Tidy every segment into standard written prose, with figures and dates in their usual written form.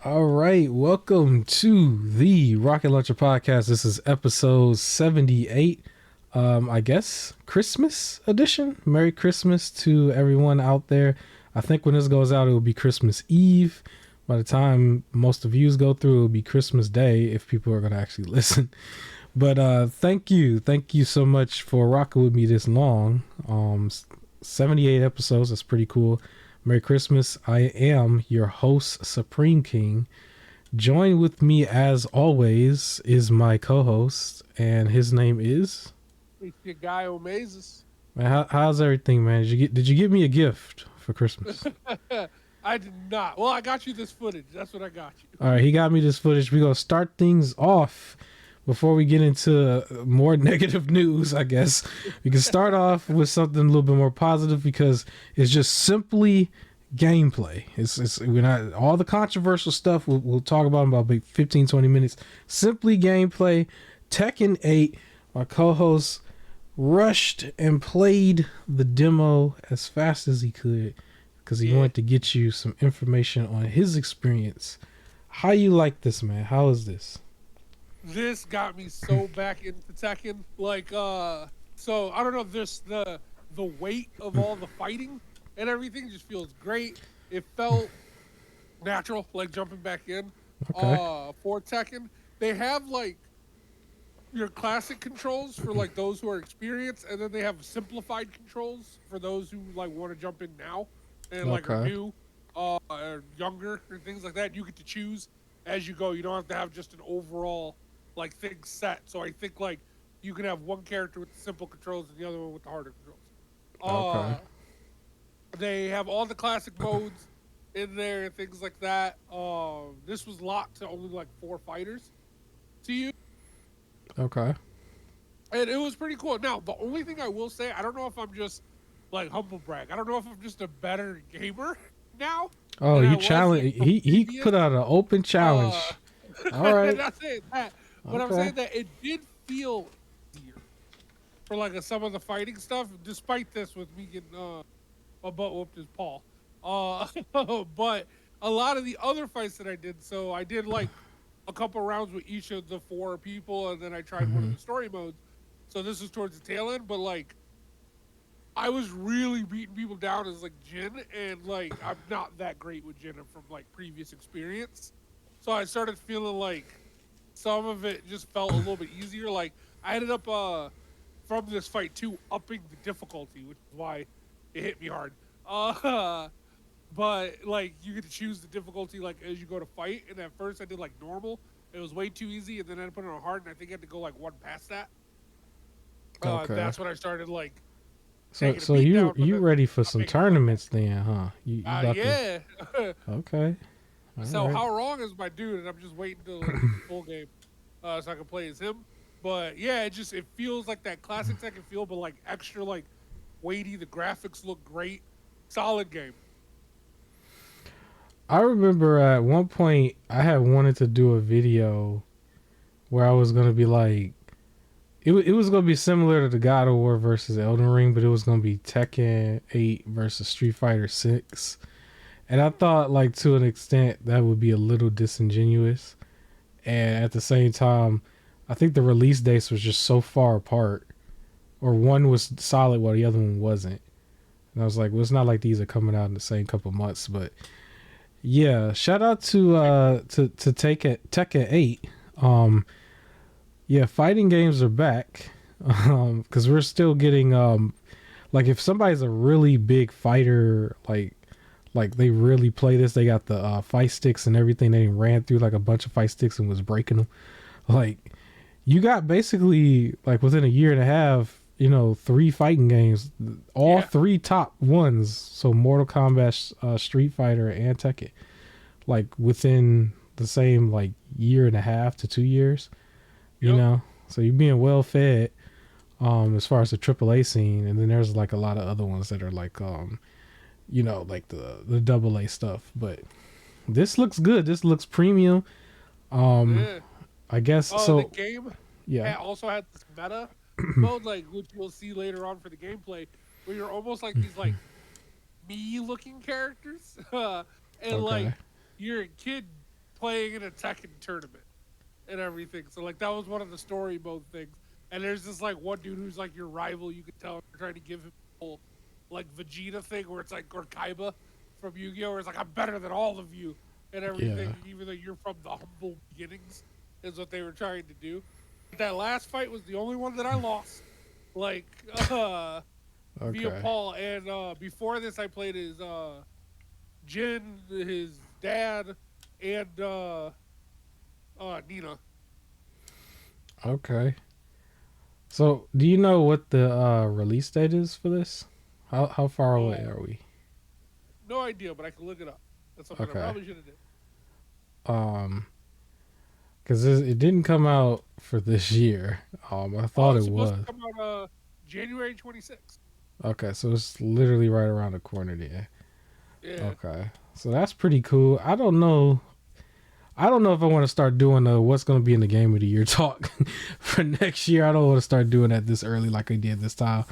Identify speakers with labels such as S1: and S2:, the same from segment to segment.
S1: All right, welcome to the Rocket Launcher Podcast. This is episode 78. I guess Christmas edition. Merry Christmas to everyone out there. I think when this goes out, it will be Christmas Eve. By the time most of yous go through, it will be Christmas Day if people are going to actually listen. But thank you so much for rocking with me this long. 78 episodes. That's pretty cool. Merry Christmas. I am your host, Supreme King. Join with me as always is my co-host, and his name is.
S2: It's your guy Omazes.
S1: Man, how's everything, man? Did you get me a gift for Christmas?
S2: I did not. Well, I got you this footage. That's what I got you.
S1: All right, he got me this footage. We're gonna start things off before we get into more negative news. I guess we can start off with something a little bit more positive because it's just simply gameplay. It's we're not all the controversial stuff we'll talk about in about 15-20 minutes. Simply gameplay. Tekken 8. My co-host rushed and played the demo as fast as he could because he wanted to get you some information on his experience. How you like this, man? How is this?
S2: This got me so back into Tekken. Like, so I don't know. This the weight of all the fighting and everything just feels great. It felt natural, like jumping back in.
S1: Okay.
S2: For Tekken, they have like your classic controls for like those who are experienced, and then they have simplified controls for those who like want to jump in now and like are new, or younger and things like that. You get to choose as you go. You don't have to have just an overall like thing set. So I think like you can have one character with the simple controls and the other one with the harder controls.
S1: Okay.
S2: They have all the classic modes in there and things like that. This was locked to only like 4 fighters to you.
S1: Okay.
S2: And it was pretty cool. Now, the only thing I will say, I don't know if I'm just like humble brag. I don't know if I'm just a better gamer now.
S1: Oh, you challenge. He put out an open challenge. All right.
S2: Not saying that, but I'm saying that it did feel easier for like some of the fighting stuff. Despite this, with me getting my butt whooped as Paul. But a lot of the other fights that I did, so I did like a couple rounds with each of the 4 people, and then I tried one of the story modes. So this is towards the tail end, but like I was really beating people down as like Jin, and like I'm not that great with Jin from like previous experience. So I started feeling like some of it just felt a little bit easier. Like I ended up from this fight too upping the difficulty, which is why it hit me hard. But like you get to choose the difficulty like as you go to fight. And at first I did like normal. It was way too easy, and then I put it on hard, and I think I had to go like one past that.
S1: Okay.
S2: That's when I started like.
S1: So you ready for some tournaments then, huh? You
S2: yeah.
S1: Okay.
S2: So how wrong is my dude? And I'm just waiting till like, full game, so I can play as him. But yeah, it feels like that classic Tekken feel, but like extra like weighty. The graphics look great. Solid game.
S1: I remember at one point I had wanted to do a video where I was gonna be like, it was gonna be similar to the God of War versus Elden Ring, but it was gonna be Tekken 8 versus Street Fighter 6. And I thought, like, to an extent, that would be a little disingenuous. And at the same time, I think the release dates was just so far apart. Or one was solid while the other one wasn't. And I was like, well, it's not like these are coming out in the same couple months. But, yeah, shout out to Tekken 8. Yeah, fighting games are back. Because we're still getting, like, if somebody's a really big fighter, like they really play this. They got the fight sticks and everything. They ran through like a bunch of fight sticks and was breaking them. Like you got basically like within a year and a half, 3 fighting games, all 3 top ones. So Mortal Kombat, Street Fighter, and Tekken, like within the same like year and a half to 2 years. You know, so you're being well fed as far as the AAA scene, and then there's like a lot of other ones that are like like the AA stuff. But this looks good. This looks premium. I guess so.
S2: The game also had this meta mode, like which you'll see later on for the gameplay, where you're almost like these like me looking characters, and like you're a kid playing in a Tekken tournament and everything. So like that was one of the story mode things. And there's this like one dude who's like your rival. You can tell they're trying to give him a whole like Vegeta thing where it's like, or Kaiba from Yu-Gi-Oh! Where it's like, I'm better than all of you and everything, even though you're from the humble beginnings, is what they were trying to do. That last fight was the only one that I lost. Like via Paul. And before this I played his Jin, his dad, and Nina.
S1: Okay. So, do you know what the release date is for this? How far away are we?
S2: No idea, but I can look it up. That's something I probably should have did.
S1: Because it didn't come out for this year. I thought it was.
S2: Supposed to come out January 26th.
S1: Okay, so it's literally right around the corner there.
S2: Yeah.
S1: Okay, so that's pretty cool. I don't know if I want to start doing what's going to be in the game of the year talk for next year. I don't want to start doing that this early like I did this time.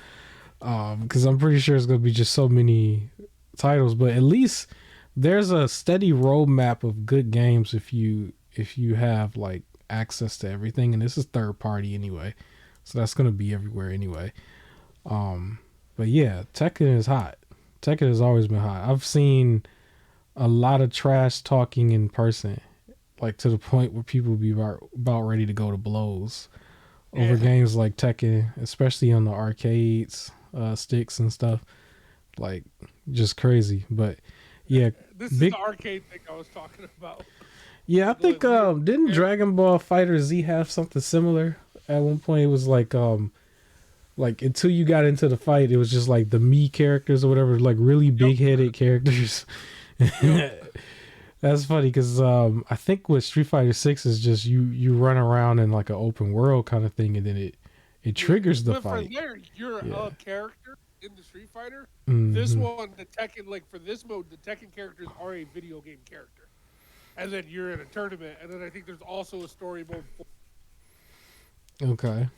S1: Because I'm pretty sure it's going to be just so many titles. But at least there's a steady roadmap of good games if you have like access to everything. And this is third party anyway. So that's going to be everywhere anyway. But yeah, Tekken is hot. Tekken has always been hot. I've seen a lot of trash talking in person. Like to the point where people be about ready to go to blows over games like Tekken, especially on the arcades, sticks and stuff. Like just crazy. But yeah,
S2: this is the arcade thing I was talking about.
S1: Yeah, I think didn't Dragon Ball Fighter Z have something similar? At one point it was like until you got into the fight, it was just like the Mii characters or whatever, like really big headed characters. That's funny because I think with Street Fighter 6 is just you run around in like an open world kind of thing, and then it triggers the fight.
S2: But there, you're a character in the Street Fighter. Mm-hmm. This one, the Tekken, like for this mode, the Tekken characters are a video game character, and then you're in a tournament, and then I think there's also a story mode.
S1: Okay.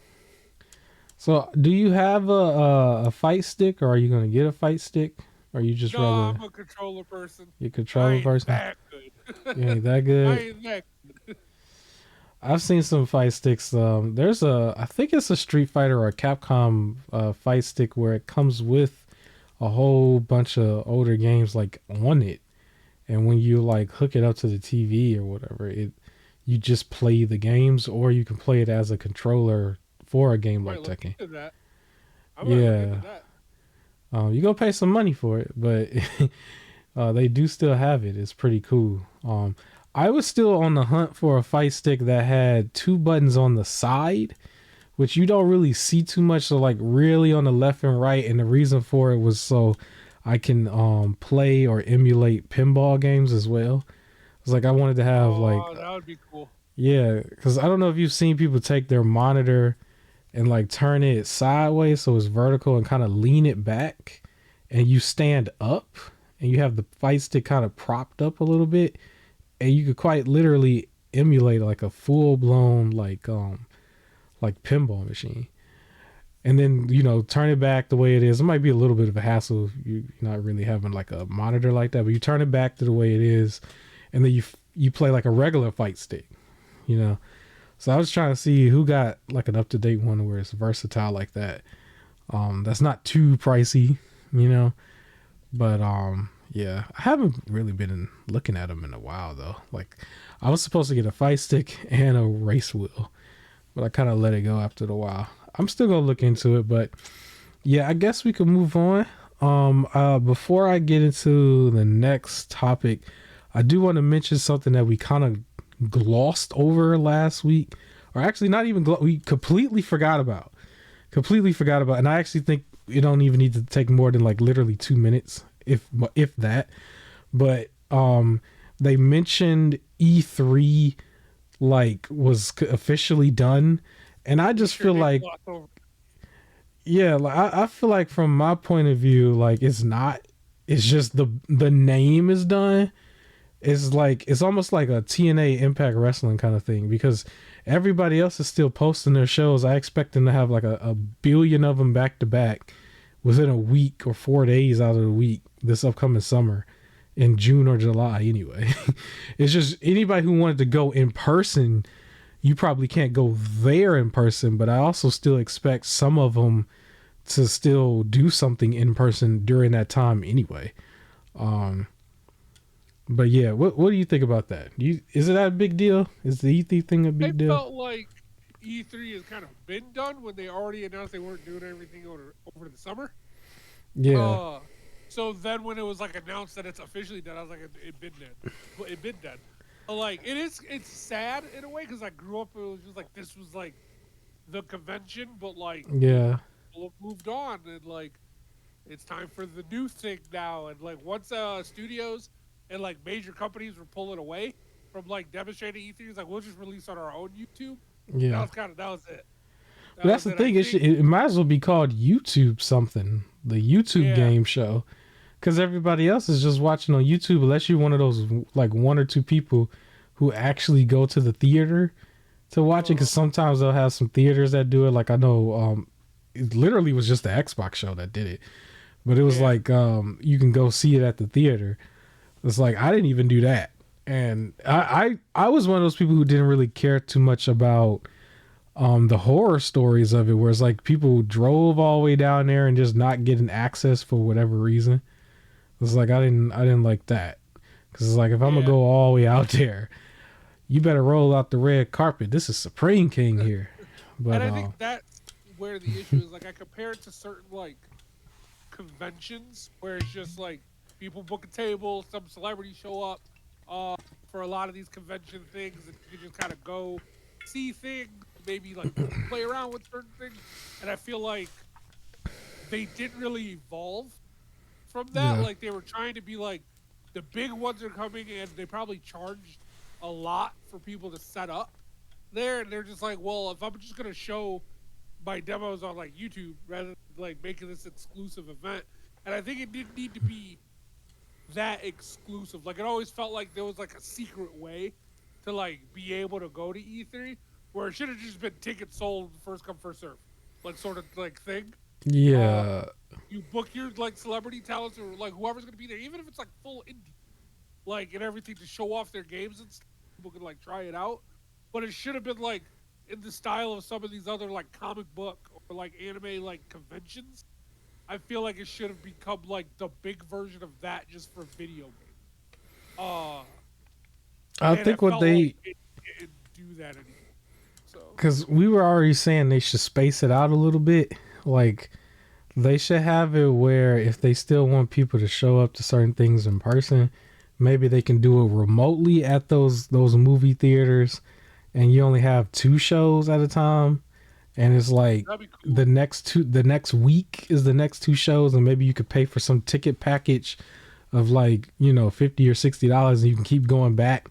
S1: So, do you have a fight stick, or are you gonna get a fight stick? Or you just
S2: I'm a controller person.
S1: You controller person?
S2: That good.
S1: You ain't that good?
S2: I ain't that good.
S1: I've seen some fight sticks. There's I think it's a Street Fighter or a Capcom fight stick where it comes with a whole bunch of older games like on it, and when you like hook it up to the TV or whatever, you just play the games, or you can play it as a controller for a game like Tekken.
S2: Yeah.
S1: You go pay some money for it, but they do still have it. It's pretty cool. I was still on the hunt for a fight stick that had two buttons on the side, which you don't really see too much. So like really on the left and right. And the reason for it was so I can play or emulate pinball games as well. It's like I wanted to have
S2: that would be cool.
S1: Yeah, because I don't know if you've seen people take their monitor and like turn it sideways so it's vertical and kind of lean it back, and you stand up and you have the fight stick kind of propped up a little bit, and you could quite literally emulate like a full-blown like pinball machine. And then, turn it back the way it is. It might be a little bit of a hassle if you're not really having like a monitor like that, but you turn it back to the way it is, and then you play like a regular fight stick, So I was trying to see who got like an up-to-date one where it's versatile like that. That's not too pricey, But yeah, I haven't really been looking at them in a while though. Like I was supposed to get a fight stick and a race wheel, but I kind of let it go after the while. I'm still gonna look into it, but yeah, I guess we can move on. Before I get into the next topic, I do want to mention something that we kind of glossed over last week, or actually not even we completely forgot about, and I actually think it don't even need to take more than like literally 2 minutes, if that. But they mentioned E3 like was officially done, and I just feel like I feel like from my point of view, like it's just the name is done. It's almost like a TNA Impact Wrestling kind of thing, because everybody else is still posting their shows. I expect them to have like a billion of them back to back within a week or 4 days out of the week this upcoming summer. in June or July anyway. It's just anybody who wanted to go in person, you probably can't go there in person, but I also still expect some of them to still do something in person during that time anyway. But yeah, what do you think about that? Is it that a big deal? Is the E3 thing a big deal?
S2: I felt like E3 has kind of been done when they already announced they weren't doing everything over the summer.
S1: Yeah.
S2: So then when it was like announced that it's officially done, I was like, it been dead. It been dead. Like it's sad in a way because I grew up. It was just like this was like the convention, but like
S1: Yeah.
S2: people have moved on and like it's time for the new thing now. And like once studios and like major companies were pulling away from like demonstrating E3, it's like we'll just release on our own YouTube.
S1: Yeah.
S2: That was it.
S1: But that's the thing. It might as well be called YouTube something. The YouTube game show. Because everybody else is just watching on YouTube unless you're one of those like one or two people who actually go to the theater to watch it. Because sometimes they'll have some theaters that do it. Like I know it literally was just the Xbox show that did it. But it was like you can go see it at the theater. It's like I didn't even do that. And I was one of those people who didn't really care too much about the horror stories of it, where it's like people drove all the way down there and just not getting access for whatever reason. It's like I didn't like that, because it's like if I'm gonna go all the way out there, you better roll out the red carpet. This is Supreme King here. But
S2: and I think that's where the issue is. Like I compare it to certain like conventions where it's just like people book a table, some celebrities show up for a lot of these convention things, and you just kind of go see things, maybe like play around with certain things. And I feel like they didn't really evolve from that. Like they were trying to be like the big ones are coming, and they probably charged a lot for people to set up there, and they're just like, well, if I'm just gonna show my demos on like YouTube rather than like making this exclusive event. And I think it didn't need to be that exclusive. Like it always felt like there was like a secret way to like be able to go to E3, where it should have just been tickets sold first come first serve, like sort of like thing.
S1: Yeah.
S2: You book your like celebrity talents or like whoever's gonna be there, even if it's like full indie, like and everything to show off their games and stuff. People can like try it out, but it should have been like in the style of some of these other like comic book or like anime like conventions. I feel like it should have become like the big version of that just for video games.
S1: I think what they
S2: like it didn't do that anymore. So
S1: because we were already saying they should space it out a little bit. Like they should have it where if they still want people to show up to certain things in person, maybe they can do it remotely at those movie theaters, and you only have 2 shows at a time. And it's like
S2: cool.
S1: the next week is the next 2 shows, and maybe you could pay for some ticket package of like, $50 or $60, and you can keep going back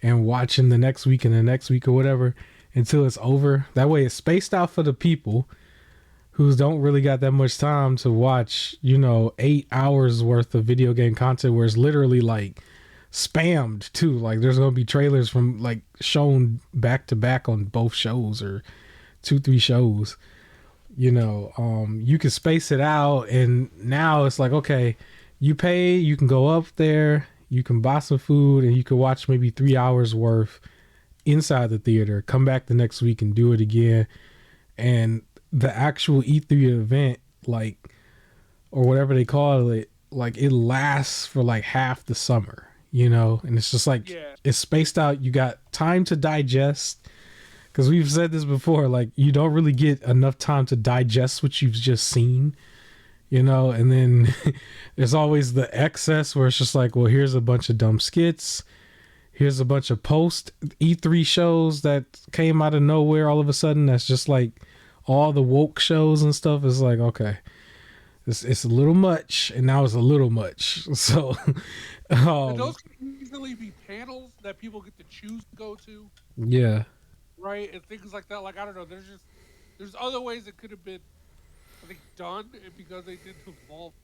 S1: and watching the next week and the next week or whatever until it's over. That way it's spaced out for the people who don't really got that much time to watch, 8 hours worth of video game content where it's literally like spammed too. Like there's going to be trailers from like shown back to back on both shows or 2-3 shows. You can space it out, and now it's like, okay, you pay, you can go up there, you can buy some food, and you can watch maybe 3 hours worth inside the theater, come back the next week and do it again. And the actual E3 event, like, or whatever they call it, like it lasts for like half the summer, and it's just like it's spaced out. You got time to digest. Because we've said this before, like, you don't really get enough time to digest what you've just seen, and then there's always the excess where it's just like, well, here's a bunch of dumb skits. Here's a bunch of post E3 shows that came out of nowhere all of a sudden. That's just like all the woke shows and stuff. Is like, okay, it's a little much, and now it's a little much. So,
S2: those can easily be panels that people get to choose to go to.
S1: Yeah.
S2: Right, and things like that. Like I don't know. There's other ways it could have been, I think, done because they didn't evolve.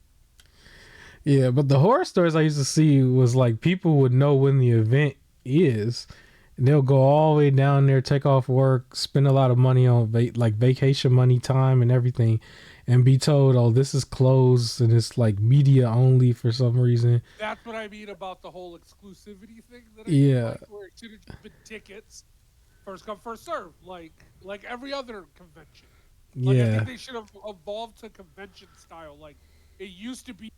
S1: Yeah, but the horror stories I used to see was like people would know when the event is, and they'll go all the way down there, take off work, spend a lot of money on vacation money, time, and everything, and be told, oh, this is closed and it's like media only for some reason.
S2: That's what I mean about the whole exclusivity thing that I
S1: Yeah.
S2: like, where it should have just been tickets, first come, first serve, like every other convention. Like, I think they should have evolved to convention style. Like, it used to be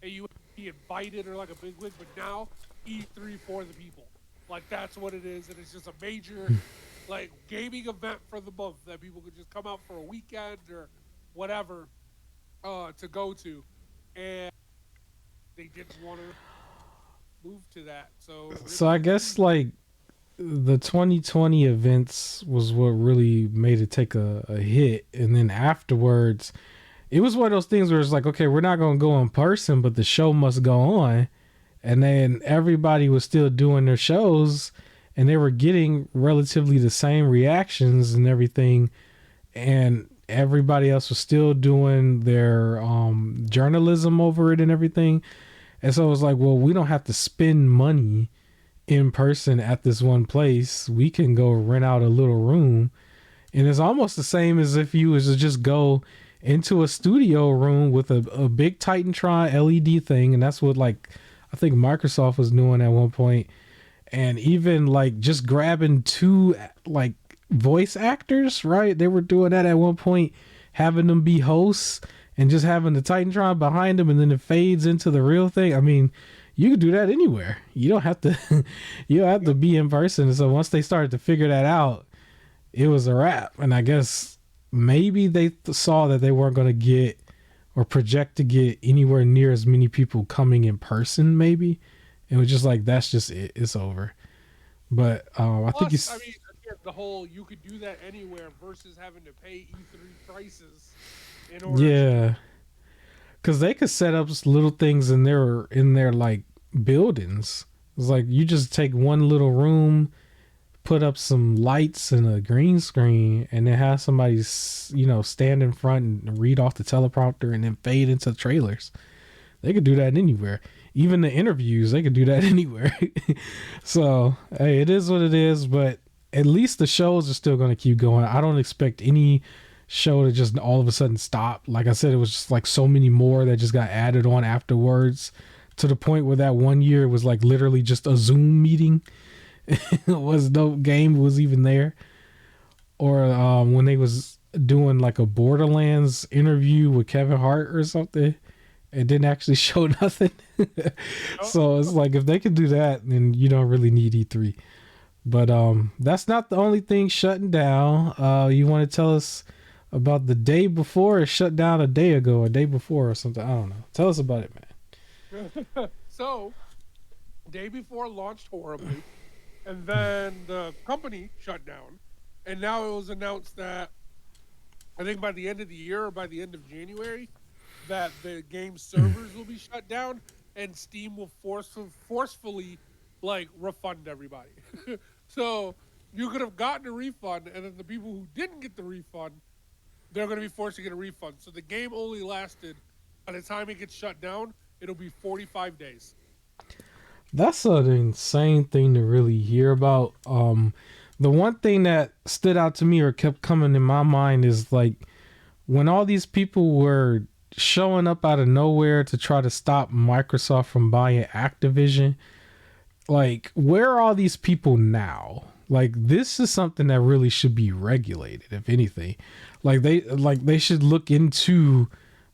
S2: and you would be invited or like a big wig, but now E3 for the people. Like, that's what it is, and it's just a major like gaming event for the month that people could just come out for a weekend or whatever to go to, and they didn't want to move to that.
S1: So I guess like the 2020 events was what really made it take a hit, and then afterwards it was one of those things where it's like, okay, we're not going to go in person, but the show must go on. And then everybody was still doing their shows and they were getting relatively the same reactions and everything. And everybody else was still doing their journalism over it and everything. And so it was like, well, we don't have to spend money in person at this one place. We can go rent out a little room. And it's almost the same as if you was to just go into a studio room with a big Titantron LED thing. And that's what like I think Microsoft was doing at one point. And even like just grabbing two like voice actors, right? They were doing that at one point, having them be hosts and just having the Titantron behind them, and then it fades into the real thing. I mean, you could do that anywhere. You don't have to you don't have to be in person. So once they started to figure that out, it was a wrap. And I guess maybe they saw that they weren't going to get or project to get anywhere near as many people coming in person. Maybe it was just like, that's just it. It's over. But I think it's.
S2: I mean, the whole you could do that anywhere versus having to pay E3 prices in order.
S1: Yeah, because they could set up little things in their like buildings. It's like you just take one little room, put up some lights and a green screen, and then have somebody, stand in front and read off the teleprompter and then fade into the trailers. They could do that anywhere. Even the interviews, they could do that anywhere. So, hey, it is what it is, but at least the shows are still going to keep going. I don't expect any show to just all of a sudden stop. Like I said, it was just like so many more that just got added on afterwards, to the point where that one year it was like literally just a Zoom meeting. It was no game was even there. Or when they was doing like a Borderlands interview with Kevin Hart or something, it didn't actually show nothing. So it's like, if they could do that, then you don't really need E3. But that's not the only thing shutting down. You want to tell us about the day before? It shut down a day ago, a day before or something. I don't know. Tell us about it, man.
S2: So, day before launched horribly, and then the company shut down, and now it was announced that I think by the end of the year or by the end of January, that the game servers will be shut down and Steam will forcefully like refund everybody. So you could have gotten a refund, and then the people who didn't get the refund, they're going to be forced to get a refund. So the game only lasted, by the time it gets shut down, it'll be 45 days.
S1: That's an insane thing to really hear about. The one thing that stood out to me or kept coming in my mind is like when all these people were showing up out of nowhere to try to stop Microsoft from buying Activision. Like, where are all these people now? Like, this is something that really should be regulated, if anything. Like they should look into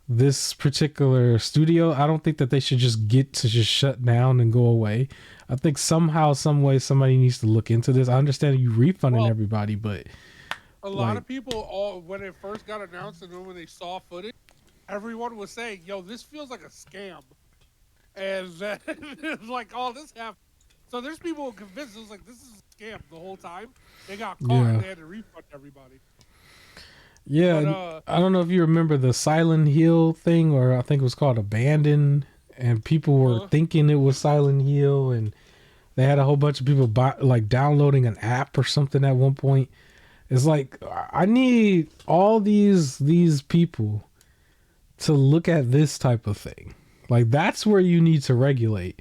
S1: this particular studio. I don't think that they should just get to just shut down and go away. I think somehow, some way, somebody needs to look into this. I understand you refunding everybody, but
S2: a lot of people, when it first got announced and then when they saw footage, everyone was saying, "Yo, this feels like a scam," and then it's like, "Oh, this happened." So there's people who convinced us like this is a scam the whole time. They got caught and they had to refund everybody.
S1: Yeah, but, I don't know if you remember the Silent Hill thing, or I think it was called Abandon, and people were thinking it was Silent Hill, and they had a whole bunch of people downloading an app or something at one point. It's like, I need all these people to look at this type of thing. Like, that's where you need to regulate.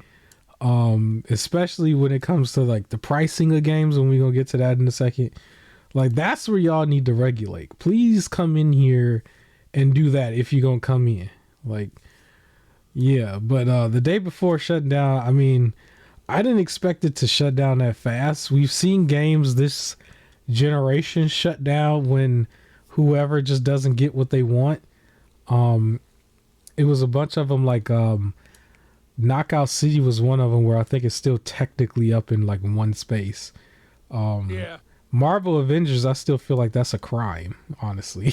S1: Especially when it comes to like the pricing of games, and we're gonna get to that in a second. Like, that's where y'all need to regulate. Please come in here and do that if you're gonna come in. Like, yeah, but the day before shutting down, I mean, I didn't expect it to shut down that fast. We've seen games this generation shut down when whoever just doesn't get what they want. Um, it was a bunch of them, like Knockout City was one of them where I think it's still technically up in like one space.
S2: Yeah.
S1: Marvel Avengers, I still feel like that's a crime, honestly.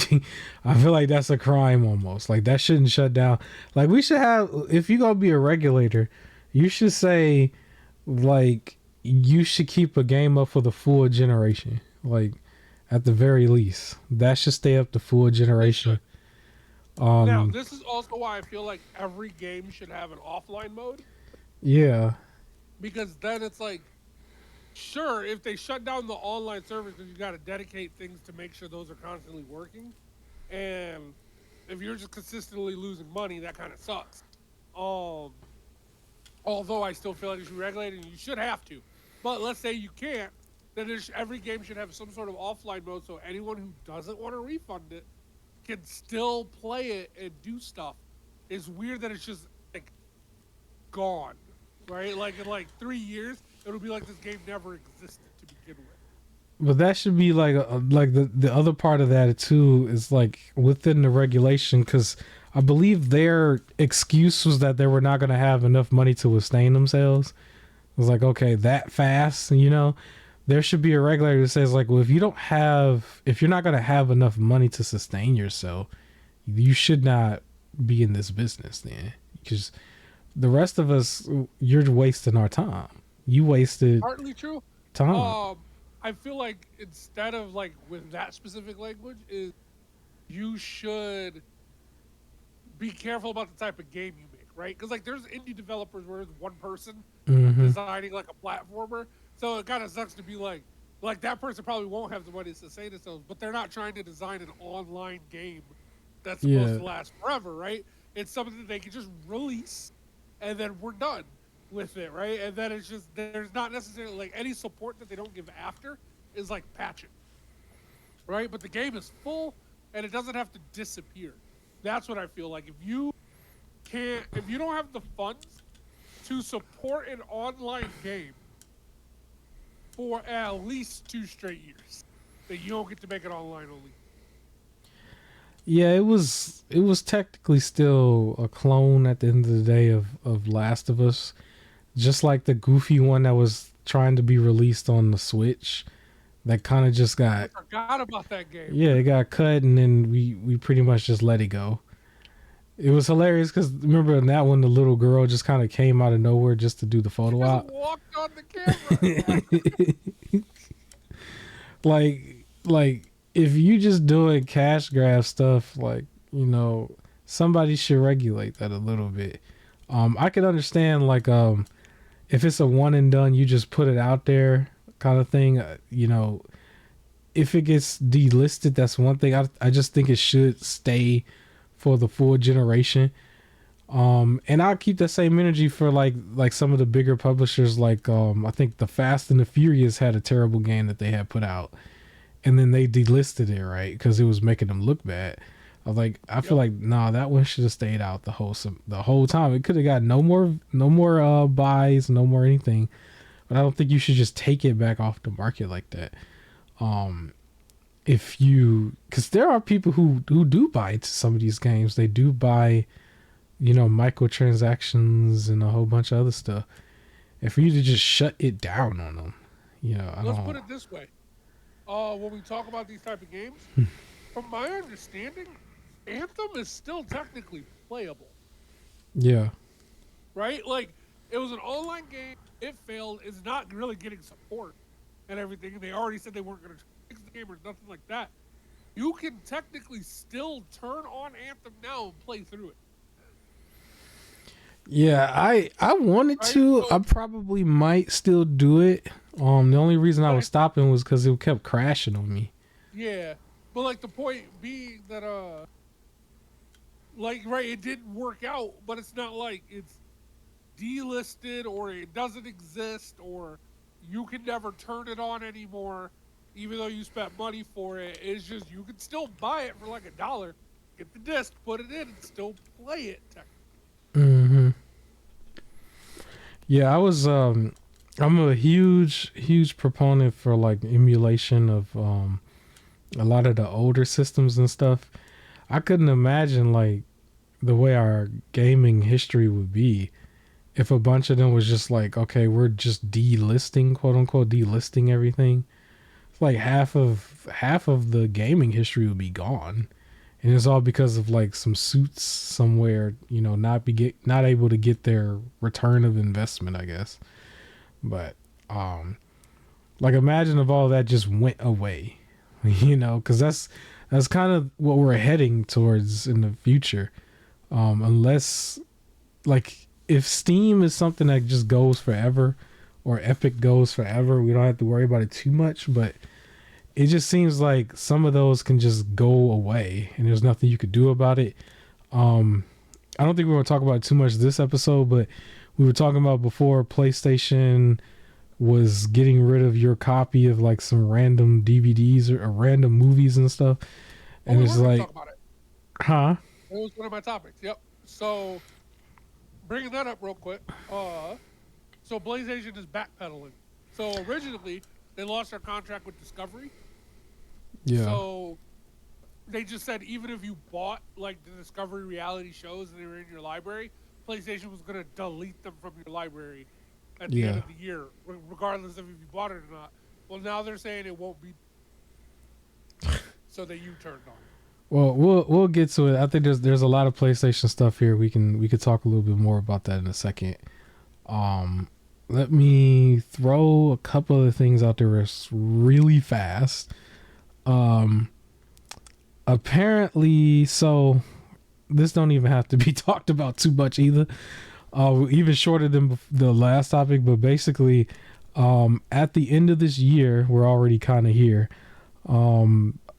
S1: I feel like that's a crime almost. Like that shouldn't shut down. Like we should have, if you're gonna be a regulator, you should say like you should keep a game up for the full generation. Like at the very least. That should stay up the full generation.
S2: Now, this is also why I feel like every game should have an offline mode.
S1: Yeah.
S2: Because then it's like, sure, if they shut down the online servers, because you got to dedicate things to make sure those are constantly working, and if you're just consistently losing money, that kind of sucks. Although I still feel like you should regulate it, and you should have to. But let's say you can't, then every game should have some sort of offline mode, so anyone who doesn't want to refund it can still play it and do stuff. It's weird that it's just like gone, right? Like in like 3 years, it'll be like this game never existed to begin with.
S1: But that should be like the other part of that too is like within the regulation, because I believe their excuse was that they were not going to have enough money to sustain themselves. It was like, okay, that fast, you know, there should be a regulator that says like, well, if you're not going to have enough money to sustain yourself, you should not be in this business then, because the rest of us, you're wasting our time. You wasted
S2: Partly true.
S1: time.
S2: I feel like instead of like with that specific language is you should be careful about the type of game you make, right? Because like there's indie developers where it's one person designing like a platformer, so it kind of sucks to be like that person probably won't have the money to sustain themselves, but they're not trying to design an online game that's supposed to last forever, right? It's something that they can just release, and then we're done with it, right? And then it's just there's not necessarily like any support that they don't give after is like patching, right? But the game is full and it doesn't have to disappear. That's what I feel like. If you don't have the funds to support an online game for at least 2 straight years, then you don't get to make it online only.
S1: Yeah, it was technically still a clone at the end of the day of Last of Us. Just like the goofy one that was trying to be released on the Switch, that kind of just got.
S2: I forgot about that game.
S1: Yeah, it got cut, and then we pretty much just let it go. It was hilarious because remember in that one, the little girl just kind of came out of nowhere just to do the photo op.
S2: Walked on the camera.
S1: like if you just doing cash grab stuff, like, you know, somebody should regulate that a little bit. I can understand like if it's a one and done, you just put it out there kind of thing. You know, if it gets delisted, that's one thing. I just think it should stay for the full generation. And I'll keep that same energy for like some of the bigger publishers. Like I think the Fast and the Furious had a terrible game that they had put out, and then they delisted it, right, because it was making them look bad. I feel like nah, that one should have stayed out the whole time. It could have got no more buys, no more anything. But I don't think you should just take it back off the market like that. Because there are people who do buy into some of these games. They do buy, you know, microtransactions and a whole bunch of other stuff. And for you to just shut it down on them, you know,
S2: let's put it this way. When we talk about these type of games, from my understanding, Anthem is still technically playable.
S1: Yeah.
S2: Right? Like, it was an online game. It failed. It's not really getting support and everything. They already said they weren't going to fix the game or nothing like that. You can technically still turn on Anthem now and play through it.
S1: Yeah, I wanted to. I probably might still do it. The only reason I was stopping was because it kept crashing on me.
S2: Yeah. But, like, the point being that, like, right, it didn't work out, but it's not like it's delisted or it doesn't exist or you can never turn it on anymore even though you spent money for it. It's just you can still buy it for like $1 get the disc, put it in, and still play it.
S1: Mm-hmm. Yeah, I'm a huge proponent for like emulation of a lot of the older systems and stuff. I couldn't imagine like the way our gaming history would be if a bunch of them was just like, okay, we're just delisting, quote unquote, delisting everything. It's like half of the gaming history would be gone, and it's all because of like some suits somewhere, not able to get their return of investment, I guess. But like imagine if all that just went away, because that's kind of what we're heading towards in the future. Unless like if Steam is something that just goes forever, or Epic goes forever, we don't have to worry about it too much. But it just seems like some of those can just go away, and there's nothing you could do about it. I don't think we're going to talk about it too much this episode, but we were talking about before PlayStation was getting rid of your copy of like some random DVDs or random movies and stuff. And it's like,
S2: talk about it.
S1: Huh?
S2: It was one of my topics. Yep. So bringing that up real quick. So PlayStation is backpedaling. So originally they lost their contract with Discovery.
S1: Yeah.
S2: So they just said even if you bought like the Discovery reality shows and they were in your library, PlayStation was going to delete them from your library at the end of the year, regardless of if you bought it or not. Well, now they're saying it won't be. So they U-turned on.
S1: Well, we'll get to it. I think there's a lot of PlayStation stuff here. We could talk a little bit more about that in a second. Let me throw a couple of things out there really fast. Apparently, so this don't even have to be talked about too much either. Even shorter than the last topic, but basically, at the end of this year, we're already kind of here.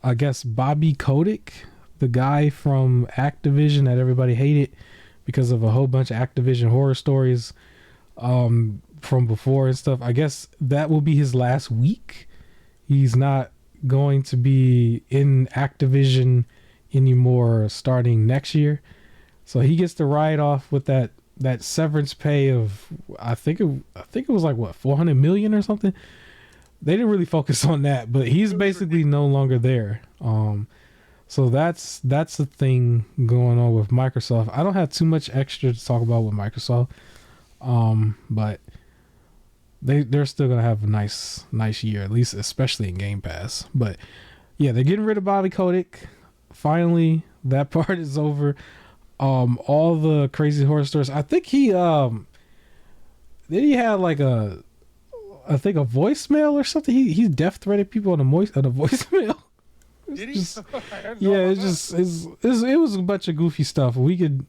S1: I guess Bobby Kotick, the guy from Activision that everybody hated because of a whole bunch of Activision horror stories from before and stuff. I guess that will be his last week. He's not going to be in Activision anymore starting next year. So he gets to ride off with that severance pay of I think it was like what, 400 million or something. They didn't really focus on that, but he's basically no longer there. So that's the thing going on with Microsoft. I don't have too much extra to talk about with Microsoft, but they're still gonna have a nice year, at least especially in Game Pass. But yeah, they're getting rid of Bobby Kotick. Finally, that part is over. All the crazy horror stories. I think he have like a voicemail or something. He death threatened people on a voicemail.
S2: Did he?
S1: Yeah, it was a bunch of goofy stuff. We can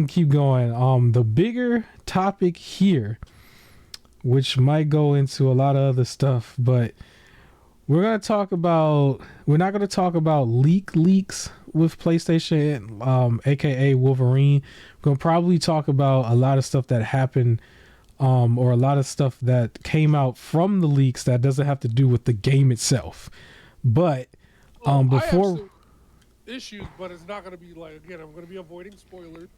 S1: keep going. The bigger topic here, which might go into a lot of other stuff, but we're not going to talk about leaks with PlayStation, aka Wolverine. We're going to probably talk about a lot of stuff that happened, or a lot of stuff that came out from the leaks that doesn't have to do with the game itself. But before
S2: I have some issues, but it's not going to be like, again, I'm going to be avoiding spoilers.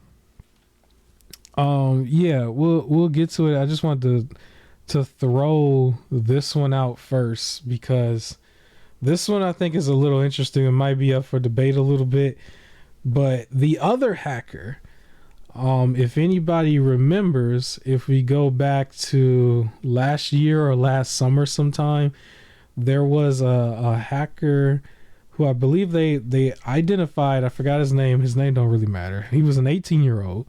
S1: Yeah, we'll get to it. I just wanted to throw this one out first because this one I think is a little interesting. It might be up for debate a little bit, but the other hacker, if anybody remembers, if we go back to last year or last summer sometime, there was a hacker who I believe they identified. I forgot his name. His name don't really matter. He was an 18-year-old.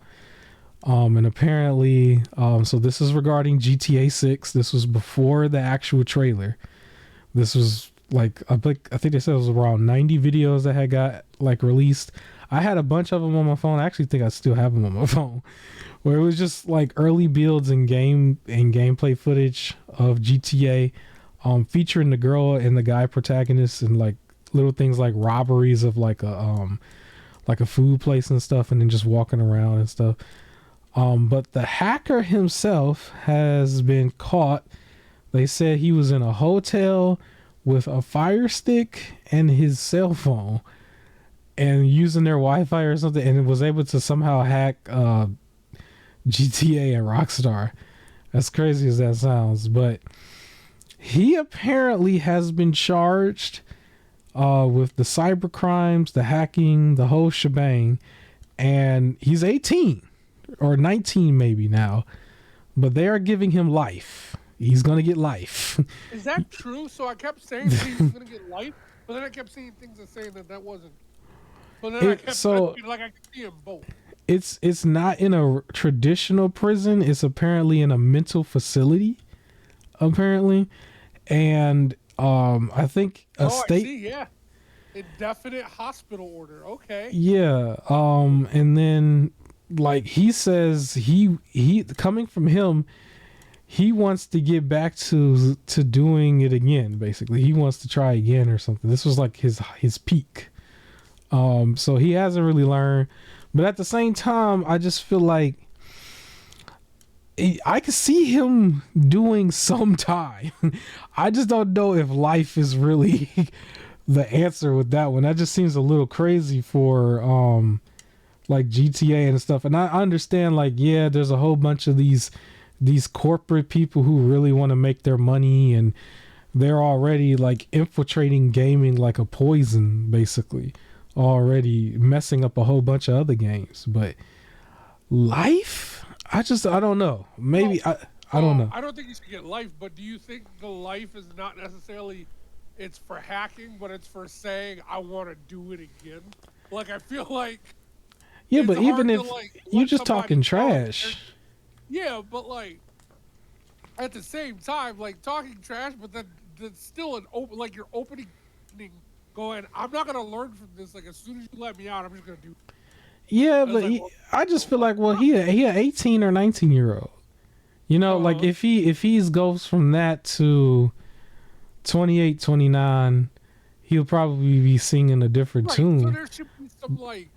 S1: And apparently, so this is regarding GTA 6. This was before the actual trailer. This was like, I think they said it was around 90 videos that had got like released. I had a bunch of them on my phone. I actually think I still have them on my phone, where it was just like early builds and gameplay footage of GTA, featuring the girl and the guy protagonists and like little things like robberies of like a food place and stuff, and then just walking around and stuff. But the hacker himself has been caught. They said he was in a hotel with a fire stick and his cell phone. and using their Wi-Fi or something, and was able to somehow hack GTA and Rockstar. As crazy as that sounds, but he apparently has been charged with the cyber crimes, the hacking, the whole shebang, and he's 18 or 19 maybe now, but they are giving him life. He's gonna get life.
S2: Is that true? So I kept saying he was gonna get life, but then I kept seeing things that saying that wasn't. But then I kept like I could see them both.
S1: It's not in a traditional prison. It's apparently in a mental facility, apparently, and I think a state.
S2: I see, yeah, indefinite hospital order. Okay.
S1: Yeah. And then like he says he coming from him, he wants to get back to doing it again. Basically, he wants to try again or something. This was like his peak. So he hasn't really learned. But at the same time, I just feel like I could see him doing some time. I just don't know if life is really the answer with that one. That just seems a little crazy for like GTA and stuff. And I understand, like, yeah, there's a whole bunch of these corporate people who really want to make their money, and they're already like infiltrating gaming like a poison, basically. Already messing up a whole bunch of other games, but life, I don't know. Maybe I don't know.
S2: I don't think you should get life, but do you think the life is not necessarily it's for hacking, but it's for saying I want to do it again? Like, I feel like
S1: but even if you just talking trash,
S2: yeah, but like at the same time, like talking trash, but then that's still an open, like you're opening. Going, I'm not gonna learn from this. Like, as soon as you let me out, I'm just gonna do it.
S1: Yeah, but I just feel like, well, he 18 or 19-year-old. You know, like if he goes from that to 28, 29, he'll probably be singing a different tune.
S2: So there should be some like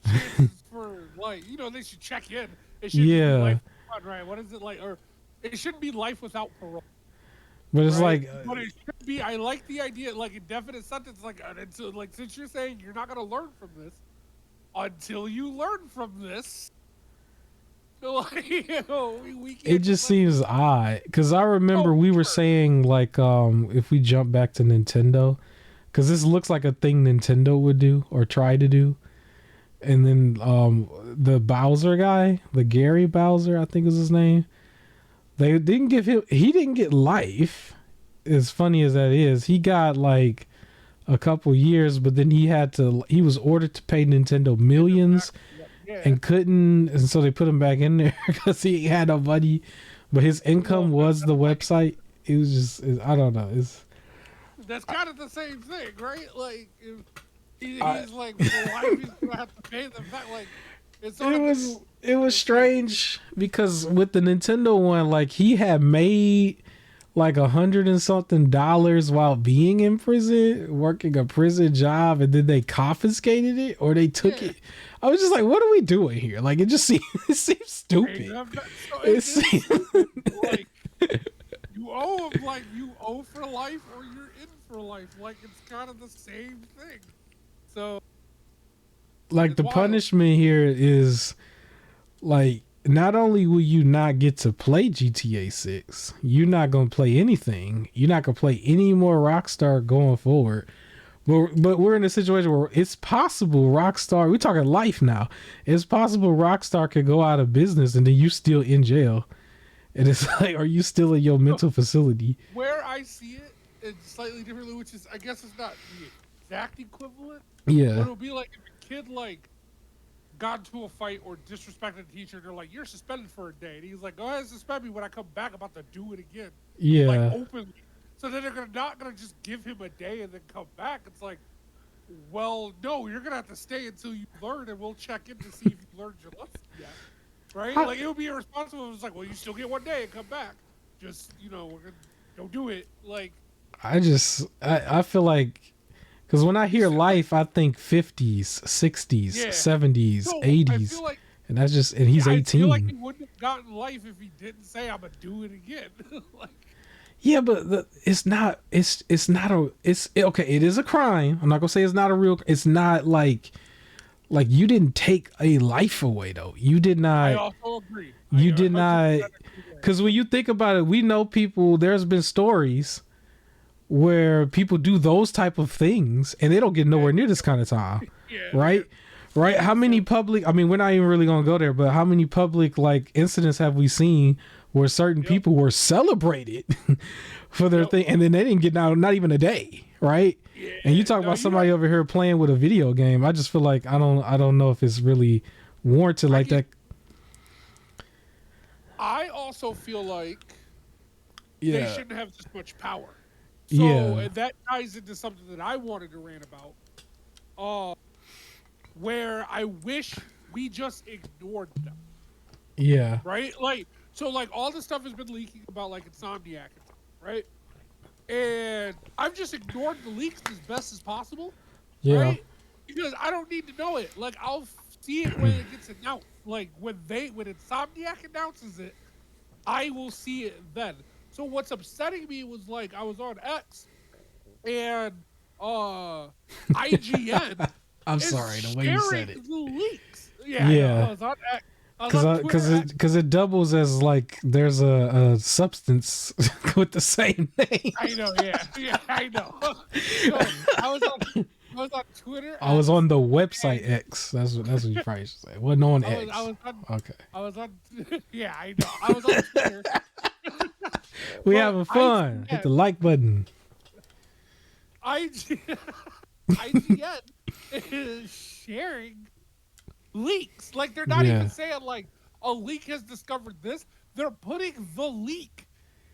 S2: chances for like, you know, they should check in. It should be life, right? What is it like? Or it shouldn't be life without parole.
S1: But it's like,
S2: but it should be. I like the idea, like indefinite sentence, like until, like since you're saying you're not gonna learn from this until you learn from this. Like, you know, we can't.
S1: It just seems odd because I remember we were saying like, if we jump back to Nintendo, because this looks like a thing Nintendo would do or try to do, and then the Bowser guy, the Gary Bowser, I think is his name. They didn't give him. He didn't get life. As funny as that is, he got like a couple years, but then he was ordered to pay Nintendo millions, and couldn't, and so they put him back in there because he had no money. But his income was the website. It was just, I don't know.
S2: That's kind of the same thing, right? Like if he's like for life, he's gonna have to pay them back. Like it
S1: was strange because with the Nintendo one, like he had made like $100 and something while being in prison, working a prison job, and then they confiscated it or they took it. I was just like, what are we doing here? Like it seems stupid.
S2: Like you owe him, like you owe for life or you're in for life. Like it's kind of the same thing. So
S1: like the punishment here is like, not only will you not get to play GTA 6, you're not going to play anything. You're not going to play any more Rockstar going forward. But we're in a situation where it's possible Rockstar, we're talking life now. It's possible Rockstar could go out of business and then you still in jail. And it's like, are you still in your mental facility?
S2: Where I see it, it's slightly differently, which is, I guess it's not the exact equivalent.
S1: Yeah.
S2: But it'll be like if a kid like got into a fight or disrespected a teacher, they're like, you're suspended for a day. And he's like, go ahead and suspend me. When I come back, I'm about to do it again.
S1: Yeah.
S2: Like openly. So then they're not gonna just give him a day and then come back. It's like, well, no, you're gonna have to stay until you learn, and we'll check in to see if you learned your lesson yet. Right? Like it would be irresponsible. It's like, well, you still get one day and come back. Just, you know, don't do it. Like
S1: I feel like, because when I hear life, I think 50s, 60s, 70s, 80s, like, and that's just, and he's 18. I feel
S2: like he wouldn't have gotten life if he didn't say, I'm gonna do it again. Like.
S1: Yeah, but it's okay. It is a crime. I'm not gonna say it's not a real. It's not like like you didn't take a life away though. You did not.
S2: I also agree.
S1: You did not, because when you think about it, we know people. There's been stories where people do those type of things and they don't get nowhere near this kind of time, right? Right? How many public? I mean, we're not even really gonna go there, but how many public like incidents have we seen where certain people were celebrated for their thing, and then they didn't get out, not even a day, right? Yeah. And you talk about somebody over here playing with a video game. I just feel like I don't know if it's really warranted like that.
S2: I also feel like they shouldn't have this much power. So that ties into something that I wanted to rant about, where I wish we just ignored them.
S1: Yeah.
S2: Right? Like, so like all this stuff has been leaking about like Insomniac, right? And I've just ignored the leaks as best as possible.
S1: Yeah.
S2: Right? Because I don't need to know it. Like, I'll see it when it gets announced. Like, when Insomniac announces it, I will see it then. So what's upsetting me was, like, I was on X, and IGN
S1: I'm sorry, the way you said it.
S2: The leaks. Yeah. I was on X.
S1: Because it doubles as like there's a substance with the same name.
S2: I know, yeah, I know. So, I was on Twitter.
S1: I was on the website X. That's what you probably should say. Wasn't on X.
S2: I was on. Yeah, I know. I was on Twitter.
S1: We having fun. Hit the like button.
S2: IGN is sharing leaks. Like, they're not even saying like a leak has discovered this. They're putting the leak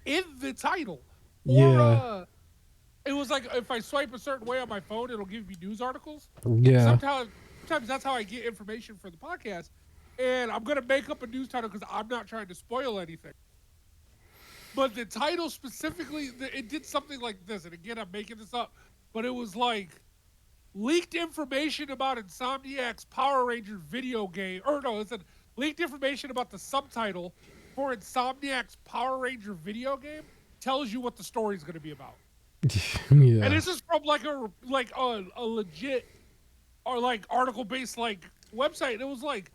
S2: in the title. Or it was like if I swipe a certain way on my phone, it'll give me news articles.
S1: Yeah.
S2: Sometimes that's how I get information for the podcast. And I'm gonna make up a news title because I'm not trying to spoil anything. But the title specifically, it did something like this. And again, I'm making this up, but it was like leaked information about Insomniac's Power Rangers video game. Or no, it said leaked information about the subtitle for Insomniac's Power Ranger video game tells you what the story is going to be about.
S1: Yeah.
S2: And this is from like a legit or like article based like website. And it was like,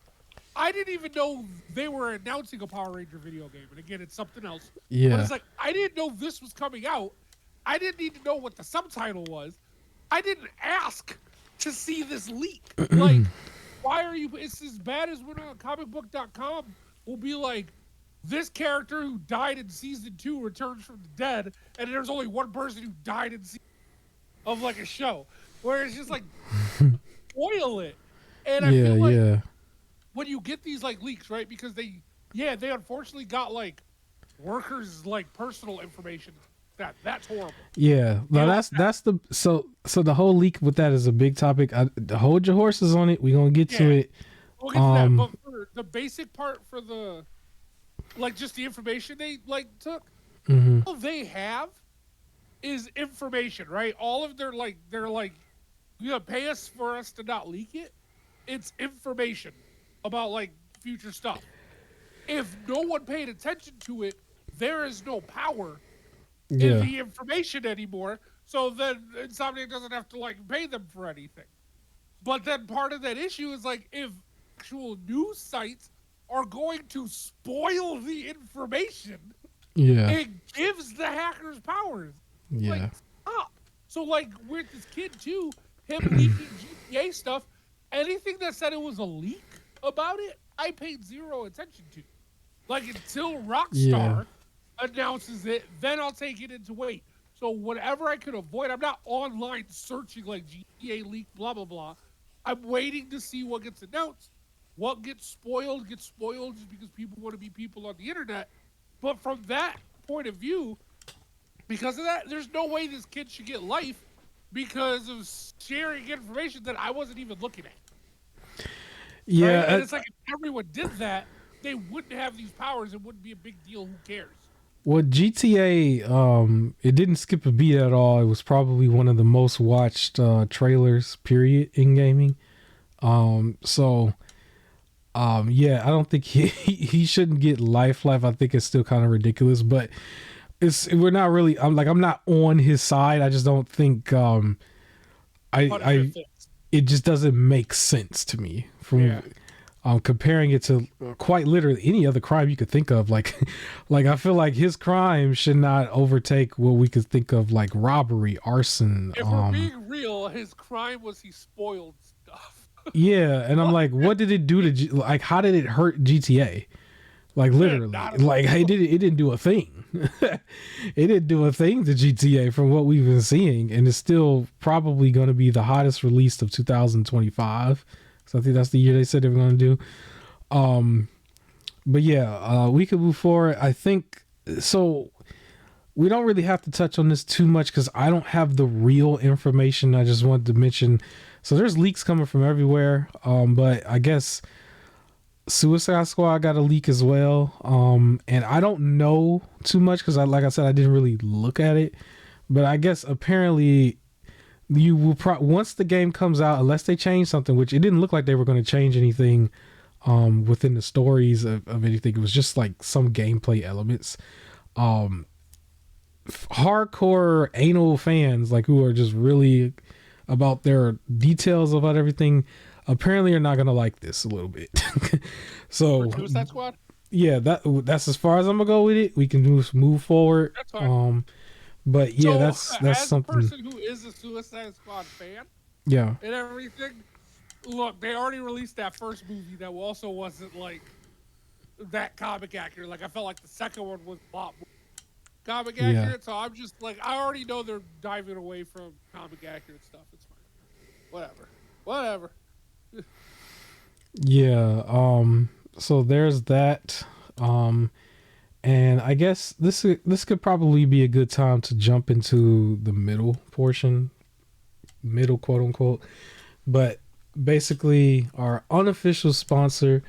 S2: I didn't even know they were announcing a Power Ranger video game. And again, it's something else.
S1: Yeah.
S2: But it's like, I didn't know this was coming out. I didn't need to know what the subtitle was. I didn't ask to see this leak. Like, why are you? It's as bad as when comicbook.com will be like, this character who died in season 2 returns from the dead, and there's only one person who died in season of like a show, where it's just like spoil it. And I feel like when you get these like leaks, right? Because they unfortunately got like workers' like personal information. That's horrible. Yeah,
S1: no, that's the so the whole leak with that is a big topic. Hold your horses on it. We're gonna get to it.
S2: We'll get to that. But for the basic part, for the like just the information they like took, all they have is information, right? All of they're like you know, pay us for us to not leak it. It's information about like future stuff. If no one paid attention to it, there is no power in the information anymore. So then Insomniac doesn't have to like pay them for anything. But then part of that issue is like if actual news sites are going to spoil the information, it gives the hackers powers. Like, stop. So like with this kid too, him leaking GTA stuff, anything that said it was a leak about it, I paid zero attention to. Like until Rockstar announces it, then I'll take it into weight. So whatever I could avoid, I'm not online searching like GTA leak, blah, blah, blah. I'm waiting to see what gets announced. What gets spoiled just because people want to be people on the internet. But from that point of view, because of that, there's no way this kid should get life because of sharing information that I wasn't even looking at.
S1: Yeah.
S2: Right? And it's like if everyone did that, they wouldn't have these powers. It wouldn't be a big deal. Who cares?
S1: Well, GTA, it didn't skip a beat at all. It was probably one of the most watched trailers, period, in gaming. I don't think he shouldn't get life. I think it's still kind of ridiculous, but we're not really. I'm not on his side. I just don't think. it just doesn't make sense to me from comparing it to quite literally any other crime you could think of. Like I feel like his crime should not overtake what we could think of like robbery, arson.
S2: If we're being real, his crime was he spoiled stuff.
S1: Yeah, and I'm like, what did it do to like? How did it hurt GTA? Like literally, like it didn't do a thing. It didn't do a thing to GTA from what we've been seeing, and it's still probably going to be the hottest release of 2025. So I think that's the year they said they were going to do. But yeah, we could move forward. I think so. We don't really have to touch on this too much because I don't have the real information. I just wanted to mention. So there's leaks coming from everywhere. But I guess Suicide Squad got a leak as well. And I don't know too much because like I said, I didn't really look at it. But I guess apparently you will once the game comes out, unless they change something, which it didn't look like they were going to change anything within the stories of anything. It was just like some gameplay elements. Hardcore anal fans, like who are just really about their details about everything, apparently are not going to like this a little bit. So
S2: Suicide Squad?
S1: Yeah, that's as far as I'm gonna go with it. We can move forward.
S2: That's fine.
S1: But yeah,
S2: so,
S1: that's
S2: as
S1: something.
S2: A person who is a Suicide Squad fan,
S1: yeah,
S2: and everything. Look, they already released that first movie that also wasn't like that comic accurate. Like I felt like the second one was a lot more comic accurate. So I'm just like, I already know they're diving away from comic accurate stuff. It's fine. Whatever.
S1: Yeah. So there's that. And I guess this could probably be a good time to jump into the middle portion, quote unquote. But basically, our unofficial sponsor,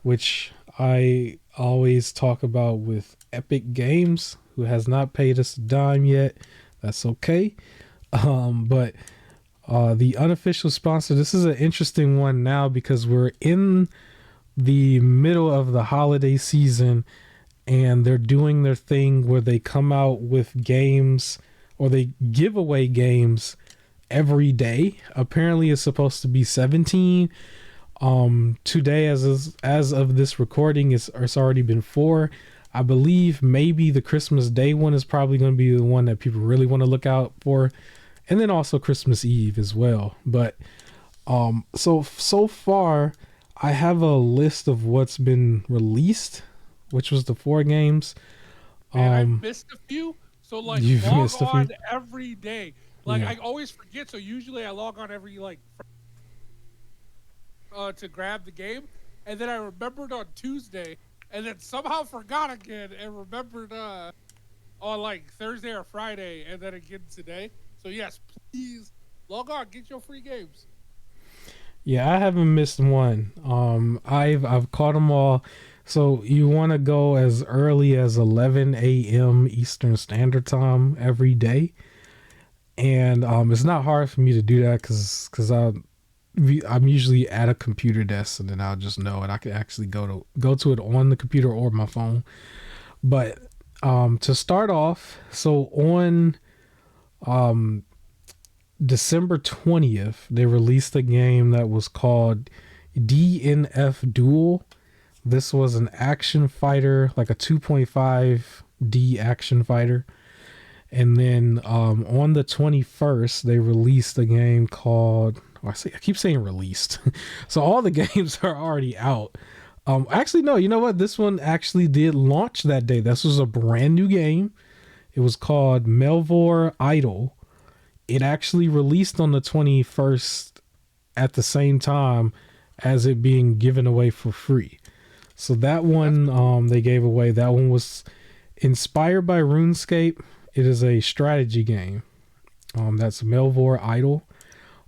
S1: which I always talk about with Epic Games, who has not paid us a dime yet. That's okay. But the unofficial sponsor, this is an interesting one now because we're in the middle of the holiday season and they're doing their thing where they come out with games or they give away games every day. Apparently it's supposed to be 17. Today as of this recording, it's already been 4. I believe maybe the Christmas Day one is probably going to be the one that people really want to look out for. And then also Christmas Eve as well. But so far I have a list of what's been released, which was the 4 games.
S2: And I missed a few. So like log on every day. Like I always forget. So usually I log on every to grab the game. And then I remembered on Tuesday and then somehow forgot again and remembered on like Thursday or Friday and then again today. So yes, please log on, get your free games.
S1: Yeah, I haven't missed one. I've caught them all. So you want to go as early as 11 a.m. Eastern Standard Time every day, and it's not hard for me to do that because I'm usually at a computer desk, and then I'll just know it. I can actually go to it on the computer or my phone. But to start off, so on December 20th, they released a game that was called DNF Duel. This was an action fighter, like a 2.5D action fighter. And then on the 21st, they released a game called... I keep saying released. So all the games are already out. Actually, no, you know what? This one actually did launch that day. This was a brand new game. It was called Melvor Idol. It actually released on the 21st at the same time as it being given away for free. So that one they gave away. That one was inspired by RuneScape. It is a strategy game. That's Melvor Idol.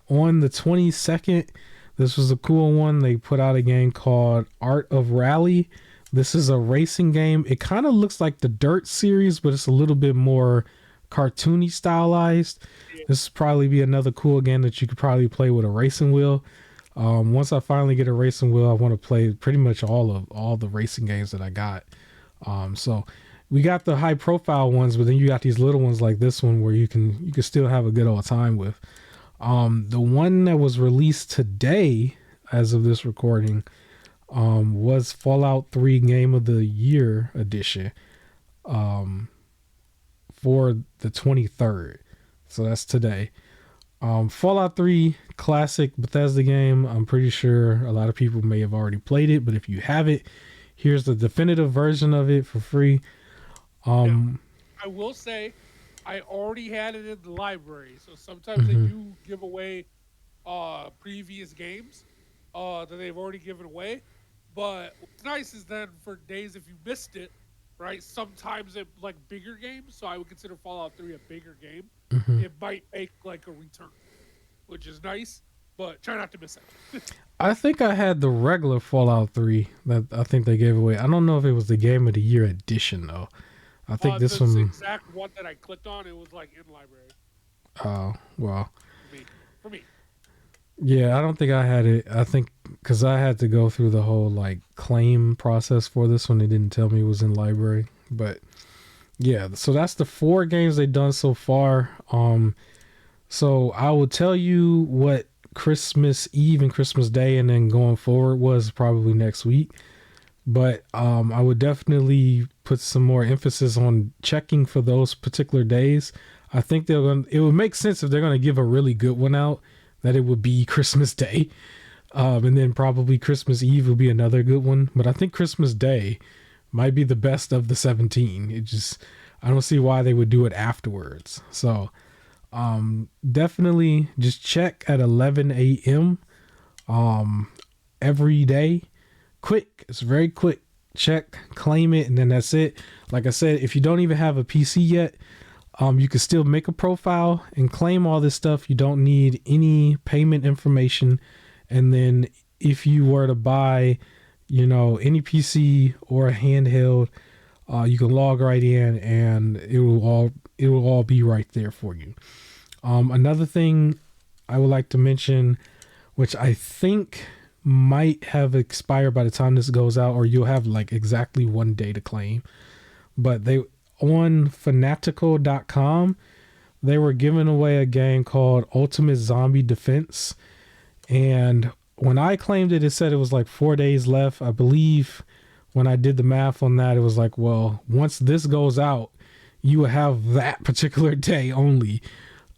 S1: On the 22nd, this was a cool one. They put out a game called Art of Rally. This is a racing game. It kind of looks like the Dirt series, but it's a little bit more cartoony stylized. This will probably be another cool game that you could probably play with a racing wheel. Once I finally get a racing wheel, I want to play pretty much all the racing games that I got. So we got the high profile ones, but then you got these little ones like this one where you can still have a good old time with. The one that was released today, as of this recording, was Fallout 3 Game of the Year edition, for the 23rd. So that's today. Fallout 3 classic Bethesda game. I'm pretty sure a lot of people may have already played it, but if you haven't, here's the definitive version of it for free.
S2: I will say, I already had it in the library, so sometimes they do give away previous games that they've already given away. But what's nice is then for days if you missed it, right? Sometimes it like bigger games, so I would consider Fallout 3 a bigger game. It might make like a return, which is nice, but try not to miss it.
S1: I think I had the regular Fallout 3 that I think they gave away. I don't know if it was the Game of the Year edition though. I think this one.
S2: The exact one that I clicked on, it was like in library.
S1: Oh well.
S2: For me.
S1: Yeah, I don't think I had it. I think because I had to go through the whole like claim process for this one. They didn't tell me it was in library, but yeah. So that's the 4 games they've done so far. So I will tell you what Christmas Eve and Christmas Day, and then going forward was probably next week. But I would definitely put some more emphasis on checking for those particular days. I think it would make sense if they're going to give a really good one out, that it would be Christmas Day. And then probably Christmas Eve will be another good one. But I think Christmas Day might be the best of the 17. I don't see why they would do it afterwards. So definitely just check at 11 a.m. Every day. Quick. It's very quick. Check, claim it, and then that's it. Like I said, if you don't even have a PC yet, you can still make a profile and claim all this stuff. You don't need any payment information. And then if you were to buy, any PC or a handheld, you can log right in and it will all be right there for you. Another thing I would like to mention, which I think might have expired by the time this goes out, or you'll have like exactly 1 day to claim, but on fanatical.com, they were giving away a game called Ultimate Zombie Defense. And when I claimed it, it said it was like 4 days left. I believe when I did the math on that, it was like, well, once this goes out, you will have that particular day only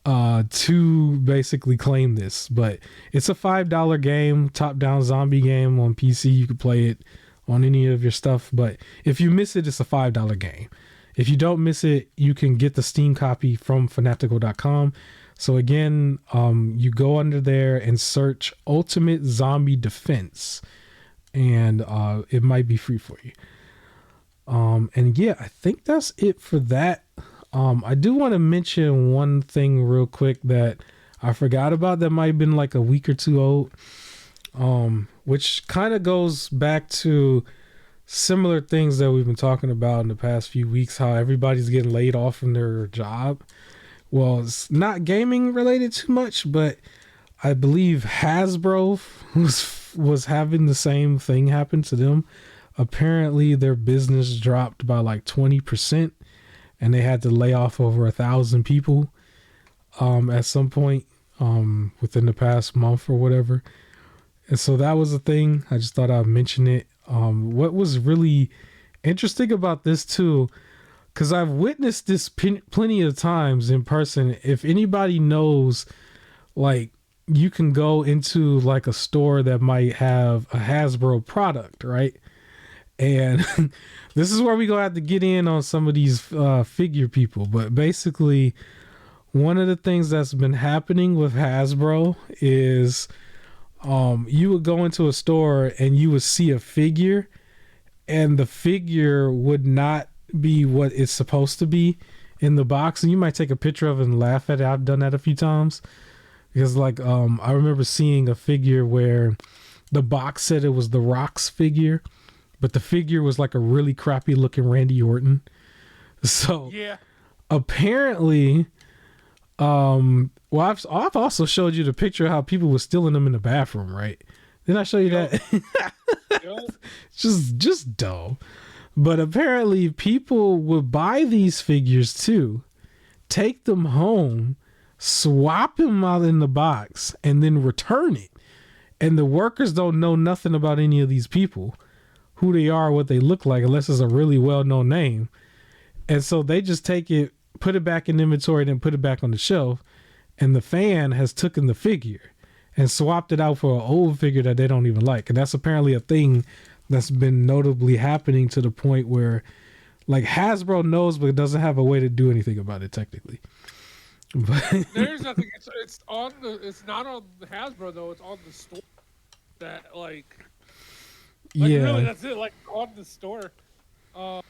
S1: to basically claim this. But it's a $5 game, top-down zombie game on PC. You can play it on any of your stuff. But if you miss it, it's a $5 game. If you don't miss it, you can get the Steam copy from fanatical.com. So again, you go under there and search Ultimate Zombie Defense, and it might be free for you. And yeah, I think that's it for that. I do want to mention one thing real quick that I forgot about that might have been like a week or two old, which kind of goes back to similar things that we've been talking about in the past few weeks, how everybody's getting laid off from their job. Well, it's not gaming related too much, but I believe Hasbro was having the same thing happen to them. Apparently their business dropped by like 20%, and they had to lay off over 1,000 people at some point within the past month or whatever. And so that was a thing. I just thought I'd mention it. What was really interesting about this too, because I've witnessed this plenty of times in person. If anybody knows, like, you can go into like a store that might have a Hasbro product, right? And this is where we gonna have to get in on some of these figure people. But basically, one of the things that's been happening with Hasbro is you would go into a store and you would see a figure, and the figure would not be what it's supposed to be in the box. And you might take a picture of it and laugh at it. I've done that a few times. Because like I remember seeing a figure where the box said it was the Rock's figure, but the figure was like a really crappy looking Randy Orton. So
S2: yeah,
S1: apparently, well, I've also showed you the picture of how people were stealing them in the bathroom, right? Didn't I show you that? Just dumb. But apparently people would buy these figures too, take them home, swap them out in the box, and then return it. And the workers don't know nothing about any of these people, who they are, what they look like, unless it's a really well-known name. And so they just take it, put it back in inventory, then put it back on the shelf. And the fan has taken the figure and swapped it out for an old figure that they don't even like. And that's apparently a thing that's been notably happening to the point where, like, Hasbro knows but doesn't have a way to do anything about it technically. But
S2: there's nothing. It's not on Hasbro though. It's on the store. That yeah, really, that's it. Like on the store. Not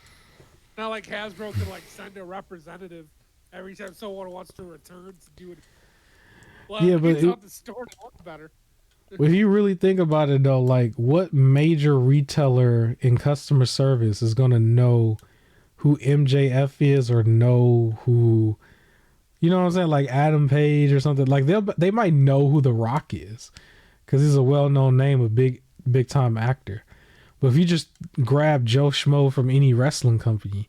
S2: like Hasbro can like send a representative every time someone wants to return to do it. Well, yeah, but it's on the store to look better.
S1: If you really think about it though, like what major retailer in customer service is gonna know who MJF is or know who, you know what I'm saying, like Adam Page or something? Like they might know who The Rock is because he's a well-known name, a big time actor. But if you just grab Joe Schmo from any wrestling company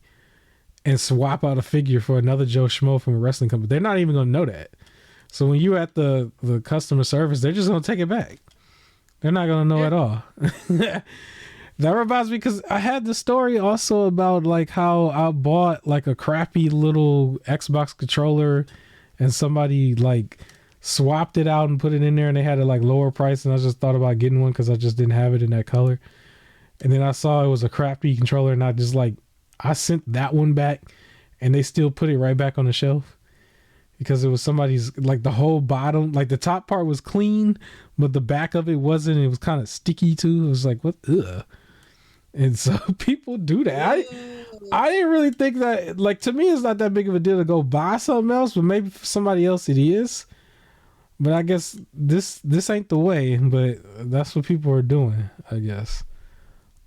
S1: and swap out a figure for another Joe Schmo from a wrestling company, they're not even gonna know that. So when you're at the customer service, they're just gonna take it back. They're not gonna know at all. That reminds me, because I had the story also about like how I bought like a crappy little Xbox controller and somebody like swapped it out and put it in there and they had a like lower price, and I just thought about getting one because I just didn't have it in that color. And then I saw it was a crappy controller and I sent that one back and they still put it right back on the shelf because it was somebody's, like the whole bottom, like the top part was clean, but the back of it wasn't. It was kind of sticky too. It was like, what? Ugh. And so people do that. I didn't really think that, like, to me, it's not that big of a deal to go buy something else, but maybe for somebody else it is. But I guess this ain't the way, but that's what people are doing, I guess.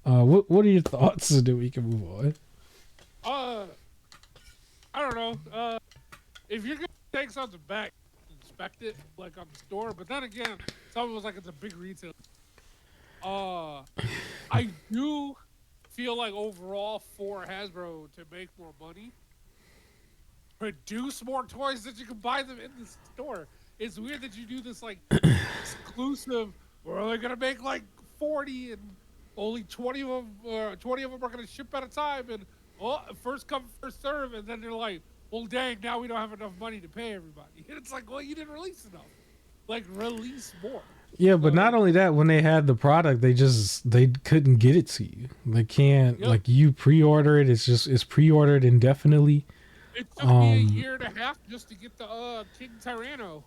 S1: What are your thoughts so that we can move on?
S2: I don't know. If you're going to take something back, inspect it, like, on the store. But then again, someone was like, it's a big retail. I do feel like overall for Hasbro to make more money, produce more toys that you can buy them in the store. It's weird that you do this like exclusive. We're only gonna make like 40, and only 20 of them are gonna ship at a time, and first come first serve. And then they're like, well, dang, now we don't have enough money to pay everybody. And it's like, well, you didn't release enough. Like, release more.
S1: Yeah, but not only that, when they had the product, they couldn't get it to you. They can't, like, you pre-order it. It's pre-ordered indefinitely.
S2: It took me a year and a half just to get the King Tyranno.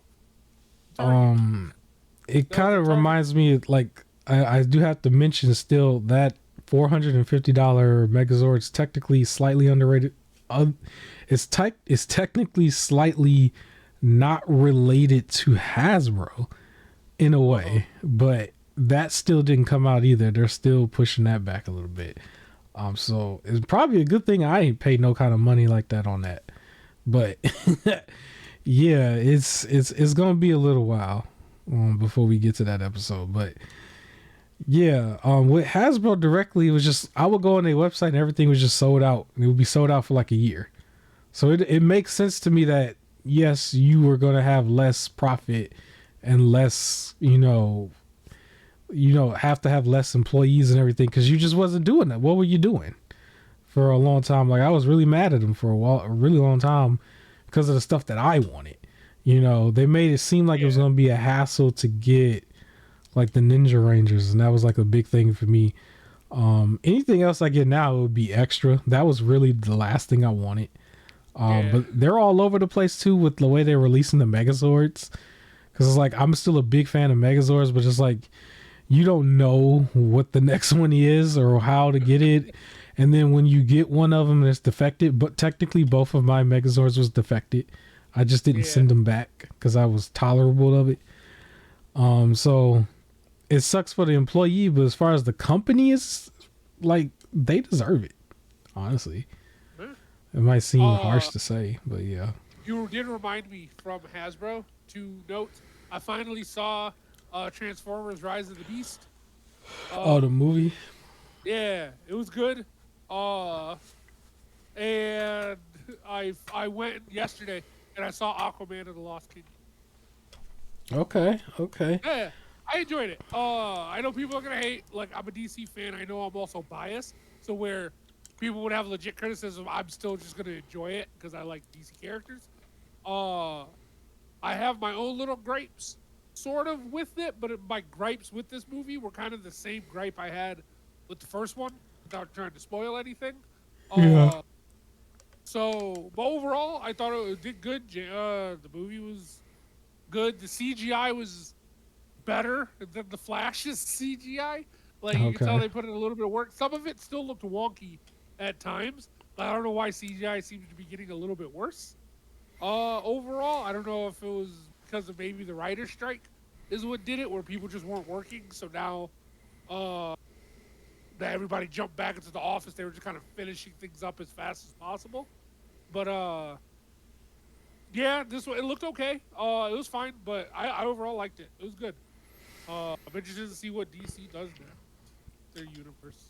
S1: It kind of reminds me, like, I do have to mention still that $450 Megazord's technically slightly underrated. It's technically slightly not related to Hasbro in a way, but that still didn't come out either. They're still pushing that back a little bit. So it's probably a good thing I ain't paid no kind of money like that on that. But yeah, it's gonna be a little while before we get to that episode. But yeah, with Hasbro directly, it was just, I would go on their website and everything was just sold out. It would be sold out for like a year. So it makes sense to me that yes, you were gonna have less profit and less, have to have less employees and everything because you just wasn't doing that. What were you doing for a long time? Like, I was really mad at them for a really long time because of the stuff that I wanted. They made it seem like it was going to be a hassle to get like the Ninja Rangers, and that was like a big thing for me. Anything else I get now, it would be extra. That was really the last thing I wanted. But they're all over the place too with the way they're releasing the Megazords. Because it's like, I'm still a big fan of Megazords, but it's like, you don't know what the next one is or how to get it. And then when you get one of them that's defected, but technically both of my Megazords was defected. I just didn't send them back because I was tolerable of it. So it sucks for the employee, but as far as the company is, like, they deserve it, honestly. It might seem harsh to say, but yeah.
S2: You did remind me from Hasbro, 2 notes. I finally saw Transformers Rise of the Beast.
S1: The movie?
S2: Yeah, it was good. And I went yesterday and I saw Aquaman and the Lost Kingdom.
S1: Okay.
S2: Yeah, I enjoyed it. I know people are gonna hate. Like, I'm a DC fan. I know I'm also biased. So where people would have legit criticism, I'm still just gonna enjoy it because I like DC characters. Uh, I have my own little gripes, sort of, with it, but my gripes with this movie were kind of the same gripe I had with the first one, without trying to spoil anything.
S1: Yeah.
S2: But overall, I thought it did good. The movie was good. The CGI was better than the Flash's CGI. Like, you can tell
S1: Okay.
S2: they put in a little bit of work. Some of it still looked wonky at times. But I don't know why CGI seems to be getting a little bit worse. Overall, I don't know if it was because of maybe the writer's strike is what did it, where people just weren't working. So now, that everybody jumped back into the office, they were just kind of finishing things up as fast as possible. But yeah, this one, it looked okay. It was fine, but I overall liked it. It was good. I'm interested to see what DC does now, their universe.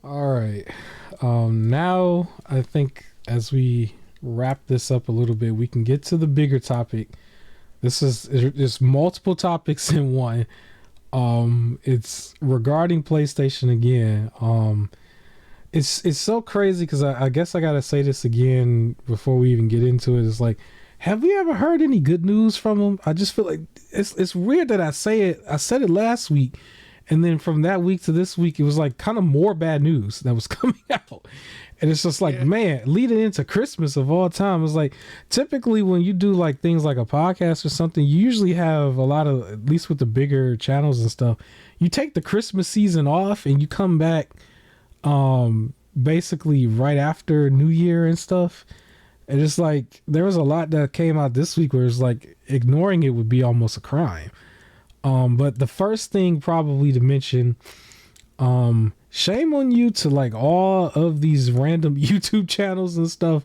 S1: All right. Now I think as we wrap this up a little bit, we can get to the bigger topic. There's multiple topics in one. It's regarding PlayStation again. It's so crazy because I guess I gotta say this again before we even get into it. It's like, have we ever heard any good news from them? I just feel like it's weird that I say it. I said it last week, and then from that week to this week, it was like kind of more bad news that was coming out. And it's just like, man, leading into Christmas of all time, it's like typically when you do like things like a podcast or something, you usually have a lot of, at least with the bigger channels and stuff, you take the Christmas season off and you come back basically right after New Year and stuff. And it's like there was a lot that came out this week where it's like ignoring it would be almost a crime. But the first thing probably to mention, shame on you to like all of these random YouTube channels and stuff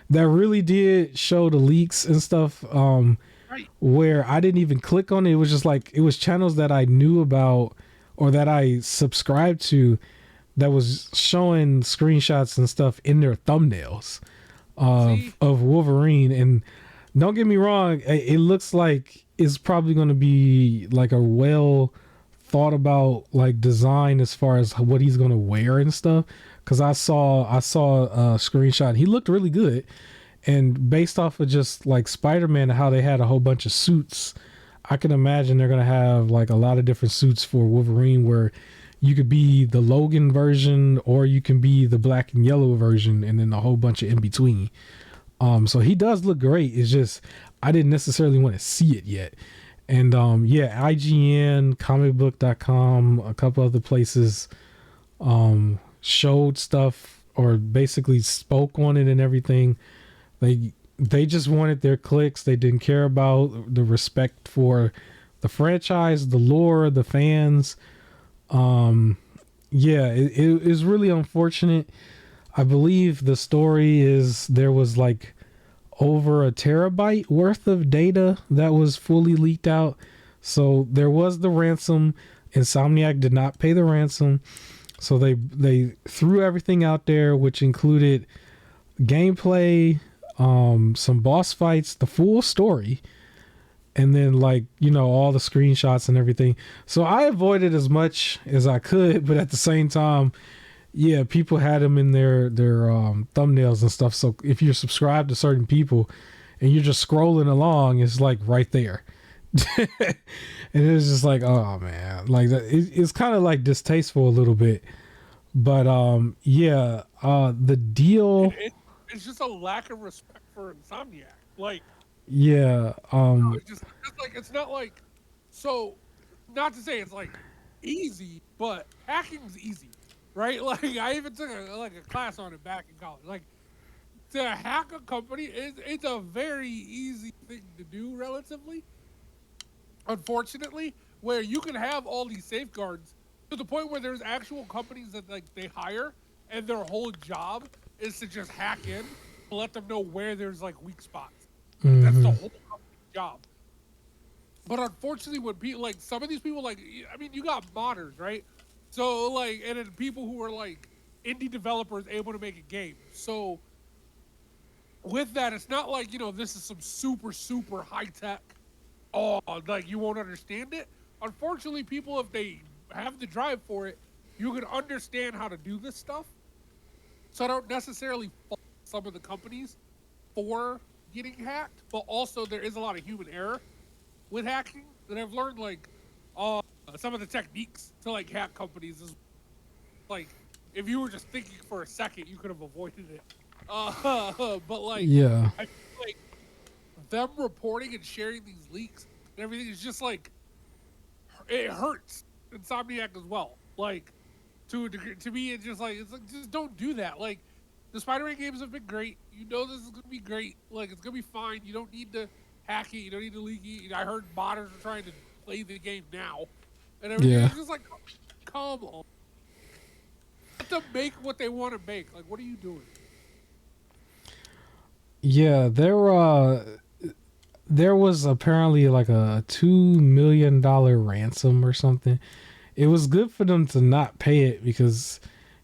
S1: that really did show the leaks and stuff,
S2: Right.
S1: where I didn't even click on it. It was just like, it was channels that I knew about or that I subscribed to that was showing screenshots and stuff in their thumbnails of Wolverine. And don't get me wrong, it looks like it's probably going to be like a well thought about like design as far as what he's going to wear and stuff, because I saw a screenshot. He looked really good, and based off of just like Spider-Man and how they had a whole bunch of suits, I can imagine they're going to have like a lot of different suits for Wolverine, where you could be the Logan version or you can be the black and yellow version, and then a whole bunch of in between. So he does look great. It's just I didn't necessarily want to see it yet. And IGN, comicbook.com, a couple other places showed stuff or basically spoke on it and everything. They just wanted their clicks. They didn't care about the respect for the franchise, the lore, the fans. It is really unfortunate. I believe the story is there was like over a terabyte worth of data that was fully leaked out. So there was the ransom. Insomniac did not pay the ransom. So they threw everything out there, which included gameplay, some boss fights, the full story, and then like, all the screenshots and everything. So I avoided as much as I could, but at the same time, yeah, people had them in their thumbnails and stuff. So if you're subscribed to certain people and you're just scrolling along, it's like right there. And it's just like, oh man, like it's kind of like distasteful a little bit. But the deal.
S2: It's just a lack of respect for Insomniac. Like,
S1: Yeah.
S2: it's just like, it's not like, so, not to say it's like easy, but hacking's easy. Right, like I even took a class on it back in college. Like, to hack a company, it's a very easy thing to do, relatively. Unfortunately, where you can have all these safeguards to the point where there's actual companies that like they hire, and their whole job is to just hack in, to let them know where there's like weak spots. That's the whole company's job. But unfortunately, when people like some of these people, like, I mean, you got modders, right? So like, and then people who are like indie developers able to make a game. So with that, it's not like, this is some super high tech. Oh, like you won't understand it. Unfortunately, people, if they have the drive for it, you can understand how to do this stuff. So I don't necessarily fault some of the companies for getting hacked, but also there is a lot of human error with hacking that I've learned. Like, some of the techniques to like hack companies is like, if you were just thinking for a second, you could have avoided it. But like,
S1: Yeah.
S2: I feel like them reporting and sharing these leaks and everything is just like, it hurts Insomniac as well. Like, to a degree, to me, it's like just don't do that. Like, the Spider-Man games have been great. You know this is gonna be great. Like, it's gonna be fine. You don't need to hack it. You don't need to leak it. I heard modders are trying to play the game now, and everything.
S1: Yeah.
S2: It's just like, come on. Let them make what they want to make. Like, what are you doing?
S1: Yeah, there was apparently like a $2 million ransom or something. It was good for them to not pay it, because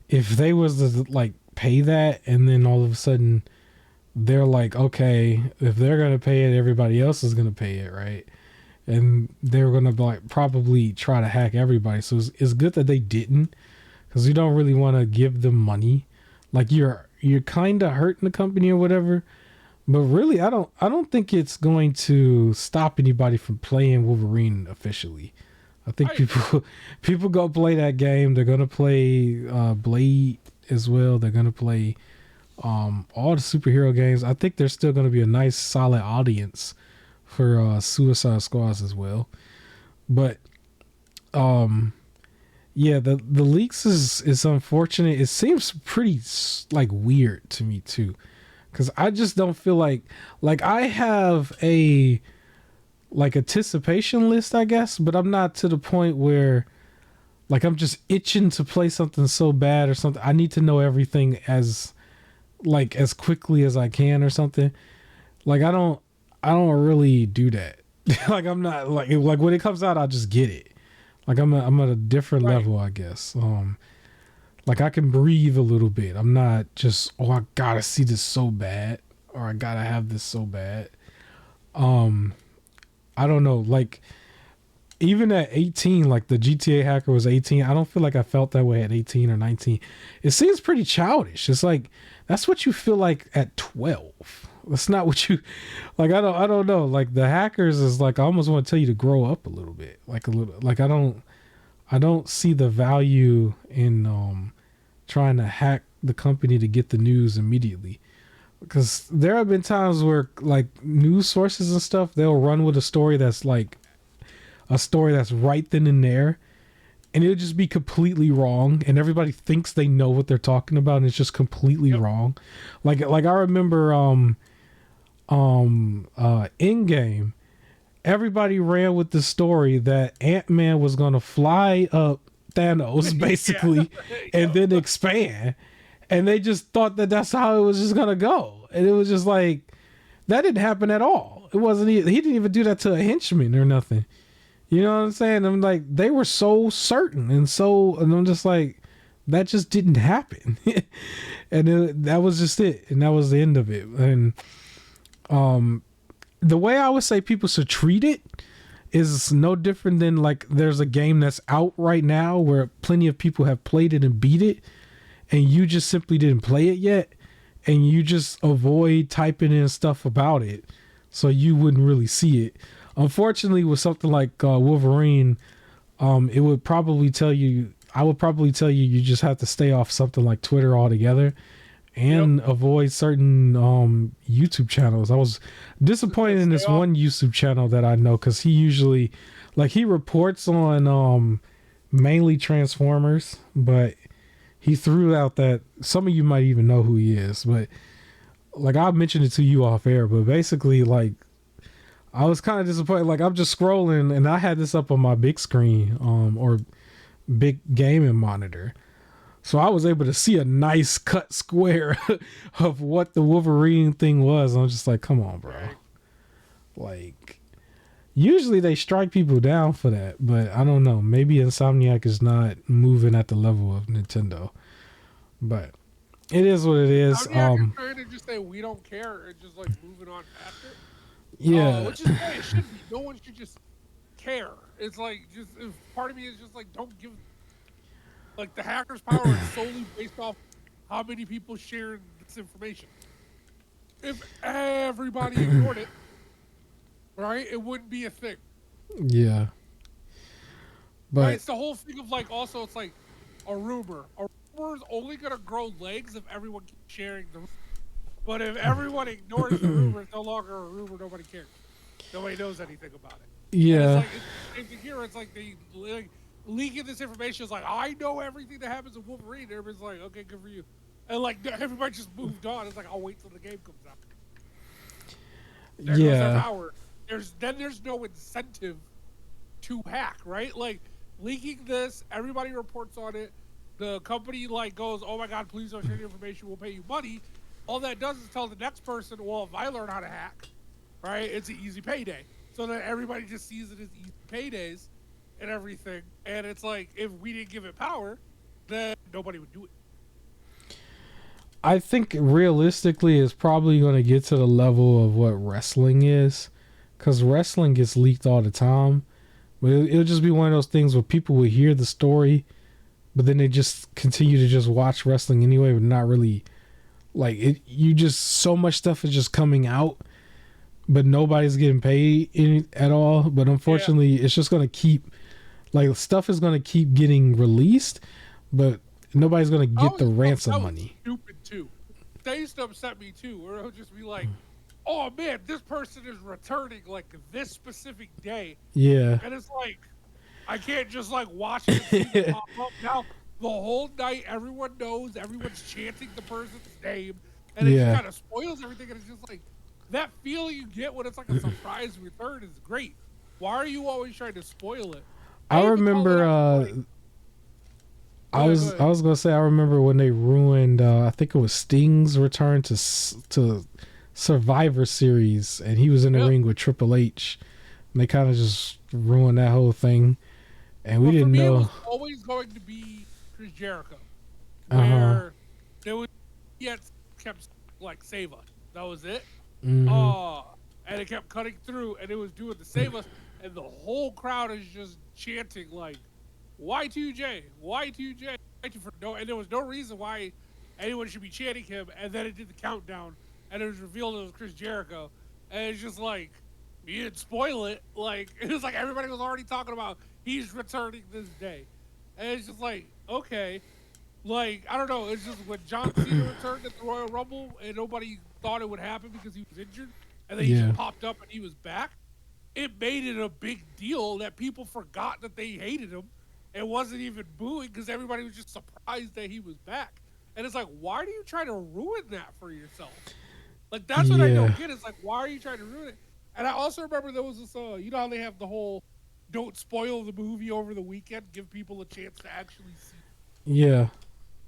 S1: if they was to like pay that and then all of a sudden they're like, okay, if they're gonna pay it, everybody else is gonna pay it, right? And they're gonna like probably try to hack everybody. So it's good that they didn't, because you don't really want to give them money. Like, you're kind of hurting the company or whatever. But really, I don't think it's going to stop anybody from playing Wolverine officially. I think people go play that game. They're gonna play Blade as well. They're gonna play all the superhero games. I think there's still gonna be a nice solid audience for Suicide Squads as well. But yeah, the leaks is unfortunate. It seems pretty like weird to me too, because I just don't feel like I have a like anticipation list, I guess, but I'm not to the point where like I'm just itching to play something so bad or something. I need to know everything as quickly as I can or something. Like, I don't really do that. Like, I'm not like when it comes out, I'll just get it. Like, I'm at a different level, I guess. Like, I can breathe a little bit. I'm not just, oh, I gotta see this so bad, or I gotta have this so bad. I don't know. Like, even at 18, like the GTA hacker was 18. I don't feel like I felt that way at 18 or 19. It seems pretty childish. It's like, that's what you feel like at 12. That's not what you like. I don't know. Like, the hackers is like, I almost want to tell you to grow up a little bit. Like, a little, like, I don't see the value in trying to hack the company to get the news immediately. Because there have been times where like news sources and stuff, they'll run with a story that's like a story that's right then and there, and it'll just be completely wrong, and everybody thinks they know what they're talking about, and it's just completely wrong. Like I remember Endgame, everybody ran with the story that Ant-Man was gonna fly up Thanos basically and then expand, and they just thought that that's how it was just gonna go, and it was just like, that didn't happen at all. It wasn't. He didn't even do that to a henchman or nothing. You know what I'm saying? I'm like, they were so certain and I'm just like, that just didn't happen. And that was just it. And that was the end of it. And the way I would say people should treat it is no different than like, there's a game that's out right now where plenty of people have played it and beat it, and you just simply didn't play it yet, and you just avoid typing in stuff about it so you wouldn't really see it. Unfortunately, with something like Wolverine, it would probably tell you, I would probably tell you, you just have to stay off something like Twitter altogether and avoid certain YouTube channels. I was disappointed in this one YouTube channel that I know, because he usually, like, he reports on mainly Transformers, but he threw out that, some of you might even know who he is, but like, I mentioned it to you off air, but basically, like, I was kind of disappointed. Like, I'm just scrolling, and I had this up on my big screen, or big gaming monitor. So I was able to see a nice cut square of what the Wolverine thing was. I'm just like, come on, bro. Like, usually they strike people down for that, but I don't know. Maybe Insomniac is not moving at the level of Nintendo. But It is what it is.
S2: Insomniac is trying to just say we don't care and just like moving on past it.
S1: Yeah.
S2: Which is the way it should be. No one should just care. It's like just part of me is just like don't give like the hacker's power is solely based off how many people share this information. If everybody ignored it, right, it wouldn't be a thing.
S1: Yeah. But
S2: right? It's the whole thing of like also it's like a rumor. A rumor is only gonna grow legs if everyone keeps sharing the rumor. But if everyone ignores the rumor, it's no longer a rumor, nobody cares. Nobody knows anything about it.
S1: Yeah.
S2: And it's the same thing here. It's like they leaking this information. It's like, I know everything that happens in Wolverine. Everybody's like, okay, good for you. And like everybody just moved on. It's like, I'll wait till the game comes out. There goes their power. There's no incentive to hack, right? Like leaking this, everybody reports on it. The company like goes, oh my god, please don't share the information. We'll pay you money. All that does is tell the next person, well, if I learn how to hack, right, it's an easy payday. So that everybody just sees it as easy paydays and everything. And it's like, if we didn't give it power, then nobody would do it.
S1: I think realistically it's probably going to get to the level of what wrestling is. Because wrestling gets leaked all the time. But it'll just be one of those things where people will hear the story, but then they just continue to just watch wrestling anyway, but not really... Like it, you just so much stuff is just coming out, but nobody's getting paid at all. But unfortunately, it's just gonna keep like stuff is gonna keep getting released, but nobody's gonna get the ransom money.
S2: Stupid too. That used to upset me too, where it'll just be like, "Oh man, this person is returning like this specific day."
S1: Yeah,
S2: and it's like I can't just like watch it and see it pop up now. The whole night, everyone knows, everyone's chanting the person's name, and it just kind of spoils everything. And it's just like that feeling you get when it's like a surprise return is great. Why are you always trying to spoil it?
S1: I remember. I was gonna say I remember when they ruined. I think it was Sting's return to Survivor Series, and he was in the ring with Triple H. And they kind of just ruined that whole thing, and we didn't know.
S2: It was always going to be Chris Jericho, where there was kept like save us. That was it. And it kept cutting through, and it was doing the save us, and the whole crowd is just chanting like Y2J, Y2J, and there was no reason why anyone should be chanting him. And then it did the countdown, and it was revealed it was Chris Jericho, and it's just like you didn't spoil it. Like it was like everybody was already talking about he's returning this day. And it's just like, okay. Like, I don't know. It's just when John Cena returned at the Royal Rumble and nobody thought it would happen because he was injured. And then he just popped up and he was back. It made it a big deal that people forgot that they hated him and wasn't even booing because everybody was just surprised that he was back. And it's like, why do you try to ruin that for yourself? Like, that's what I don't get. It's like, why are you trying to ruin it? And I also remember there was this, you know how they have the whole don't spoil the movie over the weekend, give people a chance to actually see it.
S1: Yeah.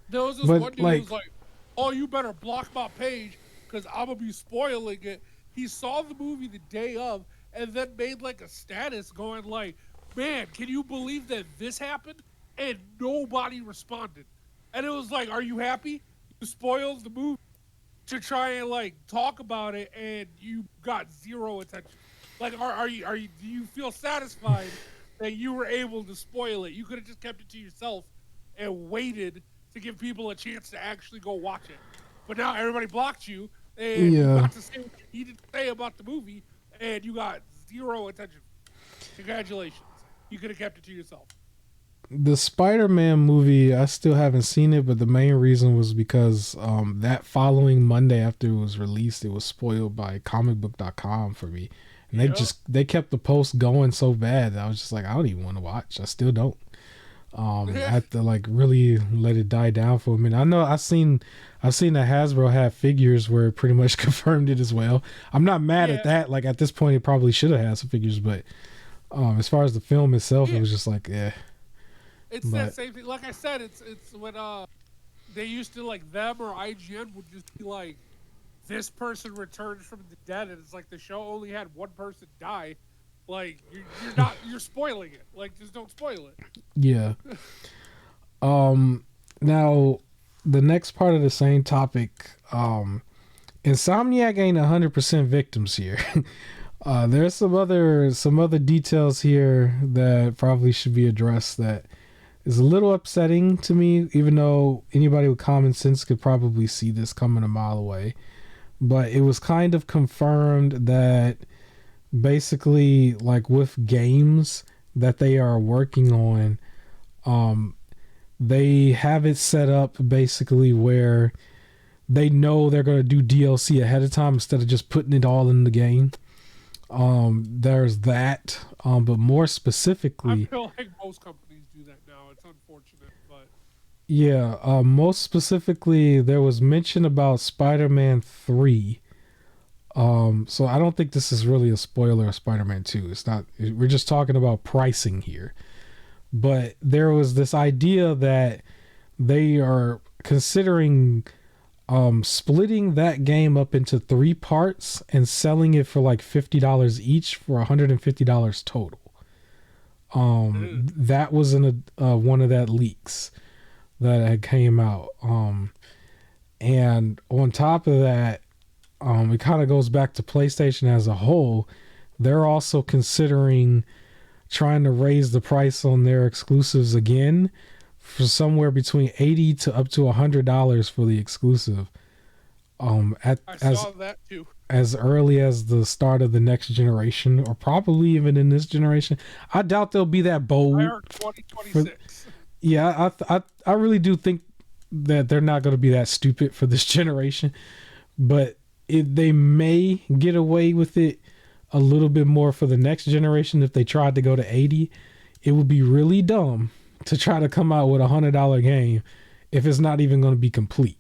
S2: There was this one dude who was like, oh, you better block my page because I'm going to be spoiling it. He saw the movie the day of and then made like a status going like, man, can you believe that this happened? And nobody responded. And it was like, are you happy? You spoiled the movie to try and like talk about it and you got zero attention. Like, do you feel satisfied that you were able to spoil it? You could have just kept it to yourself and waited to give people a chance to actually go watch it. But now everybody blocked you and you got to say what you needed to say about the movie and you got zero attention. Congratulations. You could have kept it to yourself.
S1: The Spider-Man movie, I still haven't seen it, but the main reason was because that following Monday after it was released, it was spoiled by comicbook.com for me. And they kept the post going so bad that I was just like, I don't even want to watch. I still don't. I had to like really let it die down for a minute. I know I've seen that Hasbro had figures where it pretty much confirmed it as well. I'm not mad at that. Like at this point, it probably should have had some figures, but as far as the film itself, it was just like,
S2: It's that same thing. Like I said, it's when they used to like them or IGN would just be like, this person returns from the dead, and it's like the show only had one person die. Like you're spoiling it. Like just don't spoil it.
S1: Yeah. Now the next part of the same topic. Insomniac ain't 100% victims here. There's some other details here that probably should be addressed that is a little upsetting to me, even though anybody with common sense could probably see this coming a mile away. But it was kind of confirmed that basically, like with games that they are working on, they have it set up basically where they know they're going to do DLC ahead of time instead of just putting it all in the game. There's that. But more specifically,
S2: I feel like most companies do that now. It's unfortunate, but
S1: yeah. Most specifically, there was mention about Spider-Man 3. So I don't think this is really a spoiler of Spider-Man 2. It's not. We're just talking about pricing here. But there was this idea that they are considering splitting that game up into 3 parts and selling it for like $50 each for $150 total. That was in one of that leaks that had came out. And on top of that, it kind of goes back to PlayStation as a whole. They're also considering trying to raise the price on their exclusives again for somewhere between $80 to up to $100 for the exclusive.
S2: I saw that too.
S1: As early as the start of the next generation, or probably even in this generation. I doubt they'll be that bold.
S2: 2026.
S1: Yeah, I really do think that they're not going to be that stupid for this generation, but they may get away with it a little bit more for the next generation if they tried to go to 80. It would be really dumb to try to come out with $100 game if it's not even going to be complete.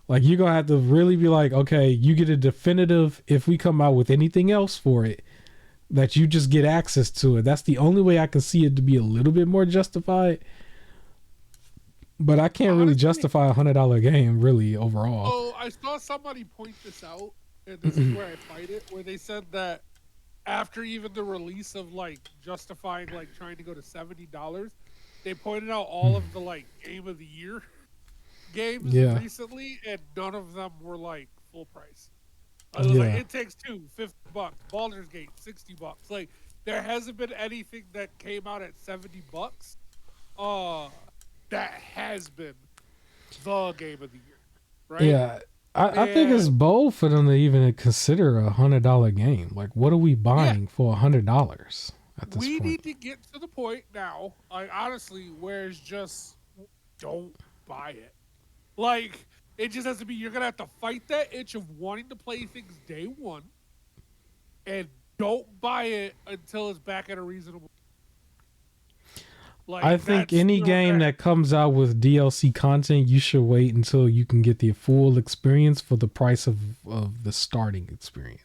S1: Like, you're going to have to really be like, okay, you get a definitive, if we come out with anything else for it, that you just get access to it. That's the only way I can see it to be a little bit more justified. But I can't really justify $100 game, really, overall.
S2: Oh, I saw somebody point this out, and this is where I fight it, where they said that after even the release of, like, justifying, like, trying to go to $70, they pointed out all of the, like, Game of the Year games recently, and none of them were, like, full price. I was like, It Takes Two, $50. Baldur's Gate, $60. Like, there hasn't been anything that came out at $70. That has been the Game of the Year, right?
S1: Yeah, I think it's bold for them to even consider $100 game. Like, what are we buying for $100 at this point?
S2: We need to get to the point now, like, honestly, where it's just don't buy it. Like, it just has to be, you're going to have to fight that itch of wanting to play things day one, and don't buy it until it's back at a reasonable.
S1: Like, I think any game that comes out with DLC content, you should wait until you can get the full experience for the price of the starting experience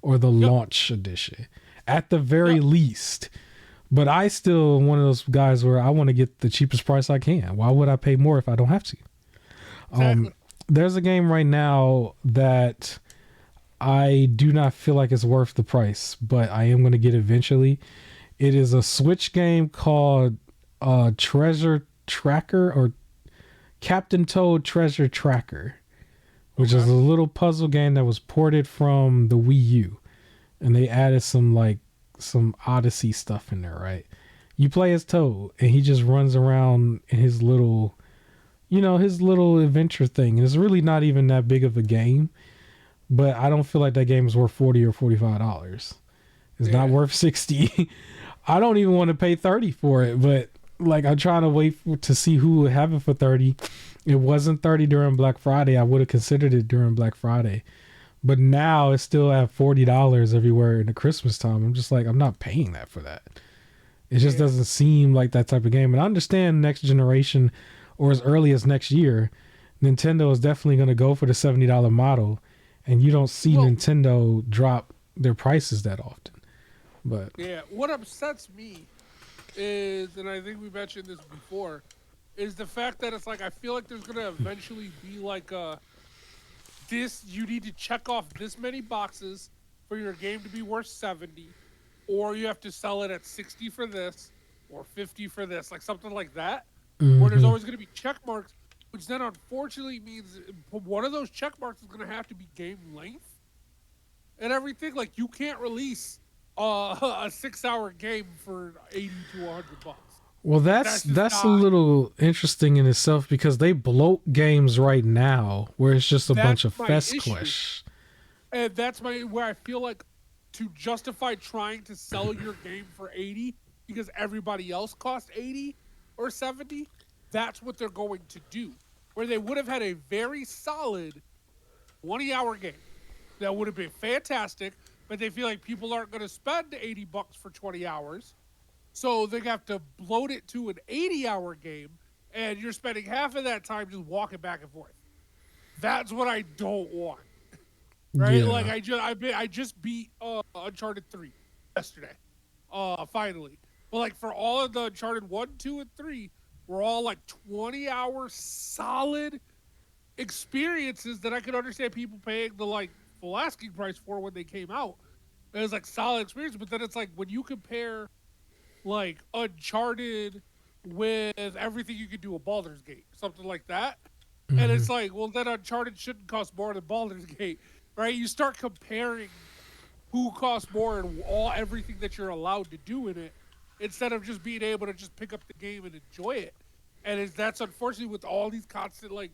S1: or the launch edition at the very least. But I still am one of those guys where I want to get the cheapest price I can. Why would I pay more if I don't have to? Exactly. There's a game right now that I do not feel like it's worth the price, but I am going to get eventually. It is a Switch game called Treasure Tracker, or Captain Toad Treasure Tracker, which is a little puzzle game that was ported from the Wii U, and they added some Odyssey stuff in there, right? You play as Toad, and he just runs around in his little adventure thing. And it's really not even that big of a game, but I don't feel like that game is worth $40 or $45. It's not worth $60. I don't even want to pay $30 for it, but like, I'm trying to wait to see who would have it for $30. It wasn't $30 during Black Friday. I would have considered it during Black Friday, but now it's still at $40 everywhere in the Christmas time. I'm just like, I'm not paying that for that. It just doesn't seem like that type of game. And I understand next generation, or as early as next year, Nintendo is definitely going to go for the $70 model, and you don't see Nintendo drop their prices that often. But
S2: what upsets me is, and I think we mentioned this before, is the fact that it's like, I feel like there's gonna eventually be like you need to check off this many boxes for your game to be worth 70, or you have to sell it at 60 for this or 50 for this, like something like that, where there's always gonna be check marks, which then unfortunately means one of those check marks is going to have to be game length and everything. Like you can't release a 6-hour game for 80 to $100.
S1: Well,
S2: That's just
S1: that's a
S2: not.
S1: little interesting in itself because they bloat games right now where it's just a bunch
S2: That's
S1: of
S2: my
S1: fest
S2: issue,
S1: clish.
S2: and that's where I feel like to justify trying to sell your game for 80 because everybody else cost 80 or 70. That's what they're going to do. Where they would have had a very solid 20-hour game that would have been fantastic, but they feel like people aren't going to spend $80 for 20 hours. So they have to bloat it to an 80-hour game, and you're spending half of that time just walking back and forth. That's what I don't want, right? Like
S1: Yeah.
S2: I just beat Uncharted 3 yesterday, finally. But like for all of the Uncharted 1, 2, and 3, were all like 20-hour solid experiences that I could understand people paying the like full asking price for when they came out. It was like solid experience, but then it's like when you compare like Uncharted with everything you could do with Baldur's Gate, something like that. And
S1: Hmm.
S2: it's like, well, then Uncharted shouldn't cost more than Baldur's Gate, right? You start comparing who costs more and everything that you're allowed to do in it, instead of just being able to just pick up the game and enjoy it. And that's unfortunately with all these constant like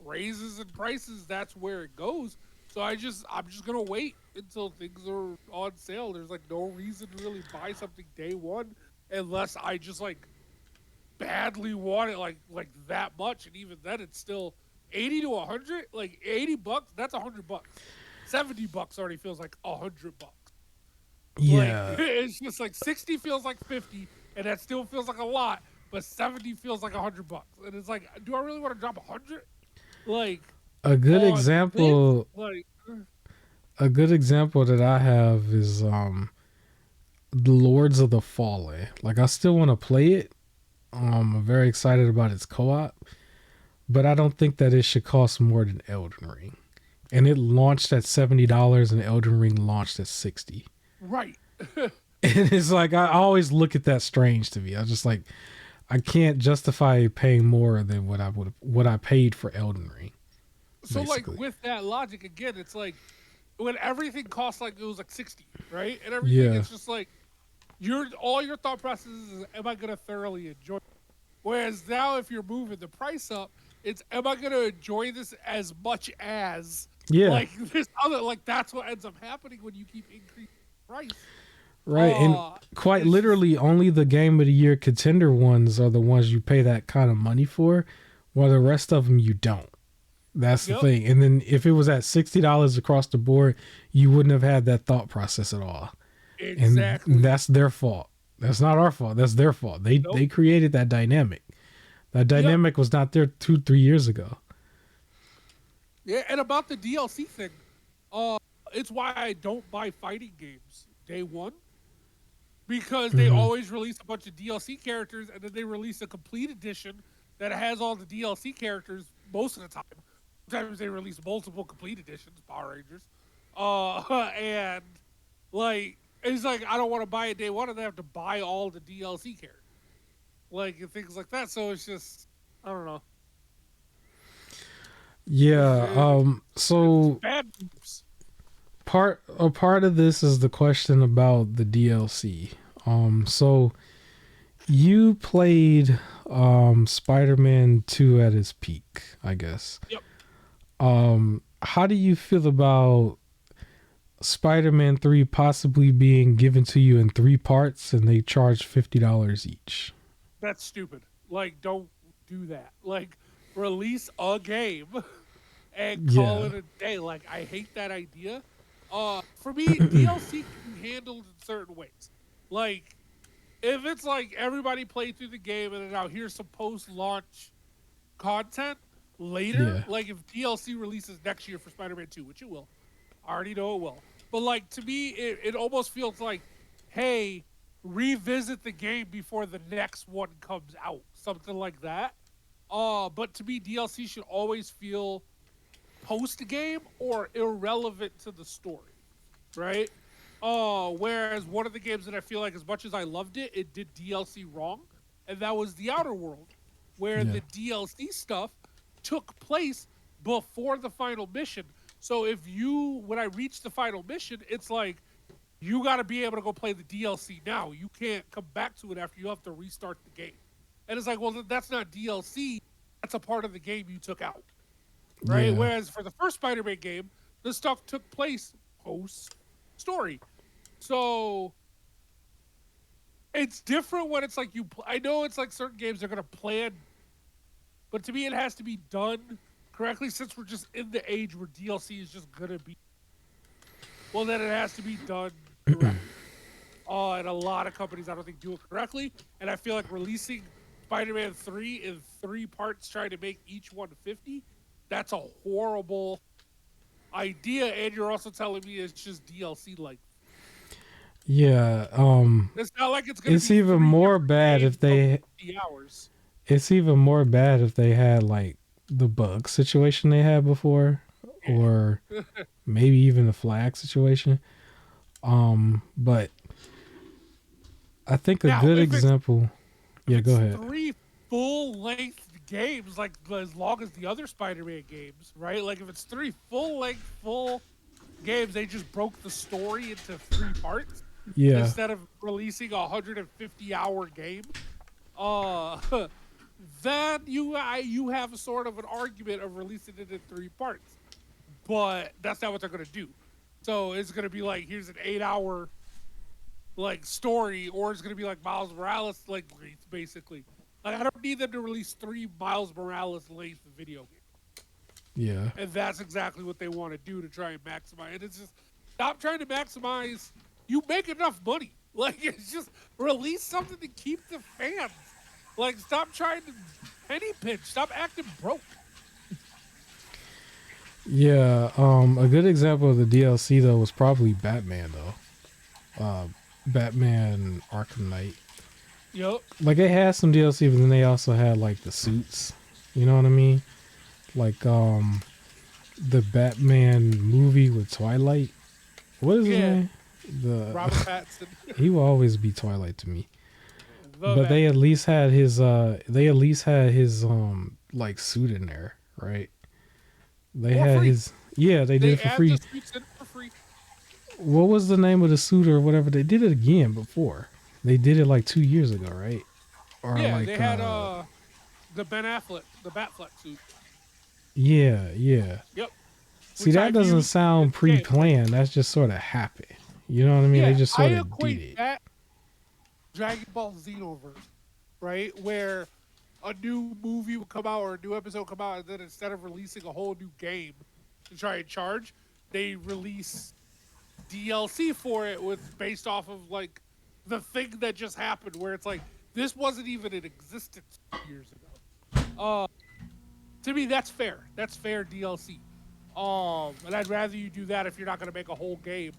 S2: raises and prices, that's where it goes. So I'm just gonna wait until things are on sale. There's like no reason to really buy something day one unless I just like badly want it like that much. And even then it's still 80 to 100, like $80, that's $100. $70 already feels like $100. Like
S1: Yeah.
S2: it's just like 60 feels like 50, and that still feels like a lot, but 70 feels like $100. And it's like, do I really want to drop 100? Like
S1: A good
S2: on this?
S1: example
S2: Like
S1: a good example that I have is the Lords of the Fallen. Like I still want to play it. I'm very excited about its co-op, but I don't think that it should cost more than Elden Ring. And it launched at $70 and Elden Ring launched at 60.
S2: right.
S1: And it's like I always look at that strange to me. I just like I can't justify paying more than what I paid for Elden Ring,
S2: So like
S1: basically.
S2: with that logic again, it's like when everything costs like it was like 60, right? And everything,
S1: Yeah.
S2: it's just like all your thought process is, am I gonna thoroughly enjoy it? Whereas now if you're moving the price up, it's, am I gonna enjoy this as much as
S1: Yeah.
S2: like this other, like that's what ends up happening when you keep increasing the price.
S1: Right. And quite
S2: It's just
S1: literally only the game of the year contender ones are the ones you pay that kind of money for, while the rest of them you don't. That's the
S2: yep,
S1: thing. And then if it was at $60 across the board, you wouldn't have had that thought process at all. And
S2: exactly.
S1: that's their fault. That's not our fault. That's their fault.
S2: Nope.
S1: They created that dynamic. That
S2: Yep.
S1: dynamic was not there 2 3 years ago.
S2: Yeah, and about the DLC thing, uh, it's why I don't buy fighting games day one, because they
S1: Hmm.
S2: always release a bunch of DLC characters and then they release a complete edition that has all the DLC characters most of the time. Sometimes they release multiple complete editions, Power Rangers. And like it's like I don't want to buy it day one and they have to buy all the DLC characters. Like and things like that. So it's just I don't know.
S1: Yeah.
S2: It's
S1: So
S2: bad moves.
S1: a part of this is the question about the DLC. So you played Spider-Man 2 at its peak, I guess.
S2: Yep.
S1: How do you feel about Spider-Man 3 possibly being given to you in 3 parts and they charge $50 each?
S2: That's stupid. Like, don't do that. Like, release a game and call
S1: Yeah.
S2: it a day. Like, I hate that idea. For me, DLC can be handled in certain ways. Like, if it's like everybody played through the game and then now here's some post-launch content later,
S1: Yeah.
S2: like if DLC releases next year for Spider-Man 2, which it will, I already know it will. But like to me, it almost feels like, hey, revisit the game before the next one comes out, something like that. But to me, DLC should always feel post game or irrelevant to the story, right? Whereas one of the games that I feel like, as much as I loved it, it did DLC wrong, and that was The Outer World, where
S1: Yeah.
S2: the DLC stuff took place before the final mission. So when I reach the final mission, it's like you got to be able to go play the DLC now. You can't come back to it after you have to restart the game. And it's like, well, that's not DLC. That's a part of the game you took out, right?
S1: Yeah.
S2: Whereas for the first Spider-Man game, this stuff took place post story. So it's different when it's like I know it's like certain games are gonna plan, but to me it has to be done correctly. Since we're just in the age where DLC is just gonna be, well, then it has to be done correctly. And a lot of companies I don't think do it correctly, and I feel like releasing Spider-Man 3 in 3 parts, trying to make each one 50, that's a horrible idea. And you're also telling me it's just DLC like.
S1: Yeah,
S2: It's not like it's gonna
S1: it's
S2: be
S1: even more bad if they.
S2: Hours.
S1: It's even more bad if they had like the bug situation they had before, or maybe even the flag situation. But I think a good example. Yeah, go ahead.
S2: 3 full-length games, like as long as the other Spider-Man games, right? Like if it's 3 full games, they just broke the story into 3 parts.
S1: Yeah.
S2: Instead of releasing a 150-hour game, then you have a sort of an argument of releasing it in 3 parts. But that's not what they're gonna do. So it's gonna be like, here's an 8-hour like story, or it's gonna be like Miles Morales like basically. Like I don't need them to release 3 Miles Morales length video games.
S1: Yeah.
S2: And that's exactly what they want to do to try and maximize. And it's just stop trying to maximize. You make enough money. Like it's just release something to keep the fans. Like stop trying to penny pinch. Stop acting broke.
S1: Yeah. A good example of the DLC though was probably Batman though. Batman Arkham Knight.
S2: Yep.
S1: Like they had some DLC, but then they also had like the suits. You know what I mean? Like the Batman movie with Twilight. What is his name? The
S2: Robert Pattinson.
S1: He will always be Twilight to me.
S2: But
S1: Batman. They at least had his like suit in there, right? They had free. They did it for free.
S2: The suits in for free.
S1: What was the name of the suit or whatever? They did it again before. They did it like 2 years ago, right? Or
S2: yeah,
S1: like,
S2: they had the Ben Affleck, the Batfleck suit.
S1: Yeah, yeah.
S2: Yep.
S1: See, that doesn't sound pre-planned. That's just sort of happened. You know what I mean?
S2: Yeah,
S1: they just sort of did it.
S2: That Dragon Ball Xenoverse, right? Where a new movie would come out or a new episode come out, and then instead of releasing a whole new game to try and charge, they release DLC for it based off of like the thing that just happened, where it's like this wasn't even in existence years ago. To me, that's fair. That's fair DLC. And I'd rather you do that if you're not going to make a whole game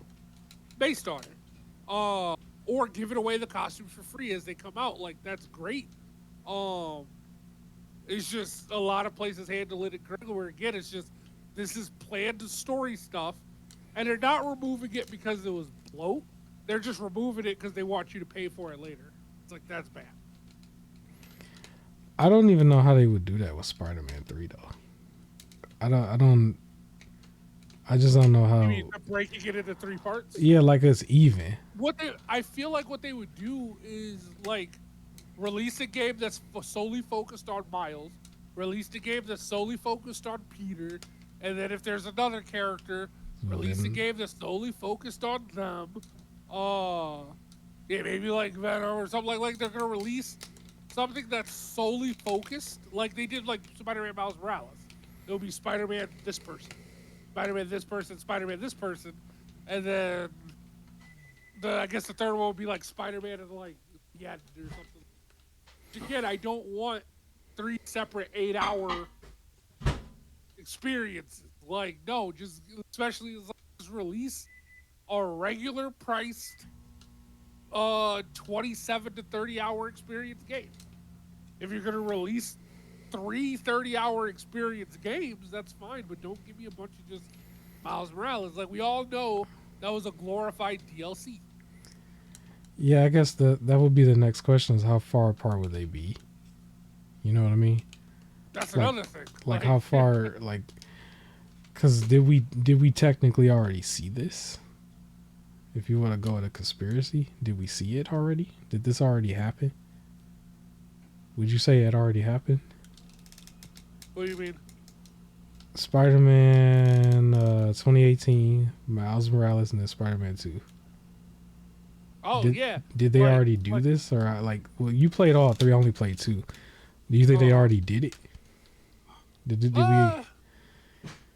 S2: based on it. Or giving away the costumes for free as they come out. Like, that's great. It's just a lot of places handle it incorrectly, where again, it's just, this is planned story stuff, and they're not removing it because it was bloat. They're just removing it because they want you to pay for it later. It's like, that's bad.
S1: I don't even know how they would do that with Spider-Man 3 though. I just don't know how.
S2: You mean breaking it into 3 parts?
S1: Yeah, like it's even.
S2: I feel like what they would do is like release a game that's solely focused on Miles, release a game that's solely focused on Peter, and then if there's another character, release a game that's solely focused on them. Yeah, maybe like Venom or something like they're gonna release something that's solely focused, like they did like Spider-Man Miles Morales. It'll be Spider-Man this person, Spider-Man this person, Spider-Man this person, and then I guess the third one will be like Spider-Man and like the end or something. Again, I don't want 3 separate 8-hour experiences. Like, no, just especially just release a regular priced 27 to 30 hour experience game. If you're gonna release 3 30-hour experience games, that's fine, but don't give me a bunch of just Miles Morales. Like, we all know that was a glorified DLC.
S1: Yeah, I guess that would be the next question, is how far apart would they be? You know what I mean?
S2: That's another thing.
S1: Like how far, like, because did we technically already see this? If you want to go at a conspiracy, did we see it already? Did this already happen? Would you say it already happened?
S2: What do you mean?
S1: Spider-Man 2018, Miles Morales, and then Spider-Man 2.
S2: Oh, yeah.
S1: Did they already do this? Or, well, you played all three, I only played two. Do you think they already did it? Did we...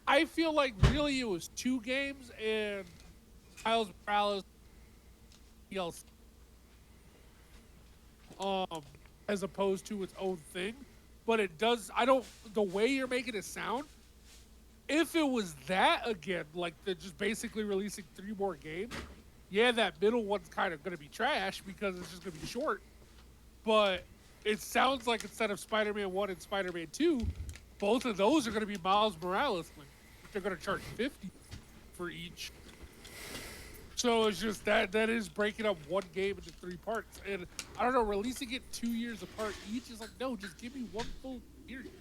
S2: I feel like really it was 2 games and Miles Morales DLC. As opposed to its own thing. But it does, the way you're making it sound, if it was that again, like they're just basically releasing 3 more games, yeah, that middle one's kind of going to be trash because it's just going to be short. But it sounds like instead of Spider-Man 1 and Spider-Man 2, both of those are going to be Miles Morales. They're going to charge $50 for each. So it's just that is breaking up one game into 3 parts. And I don't know, releasing it 2 years apart each is like, no, just give me one full period.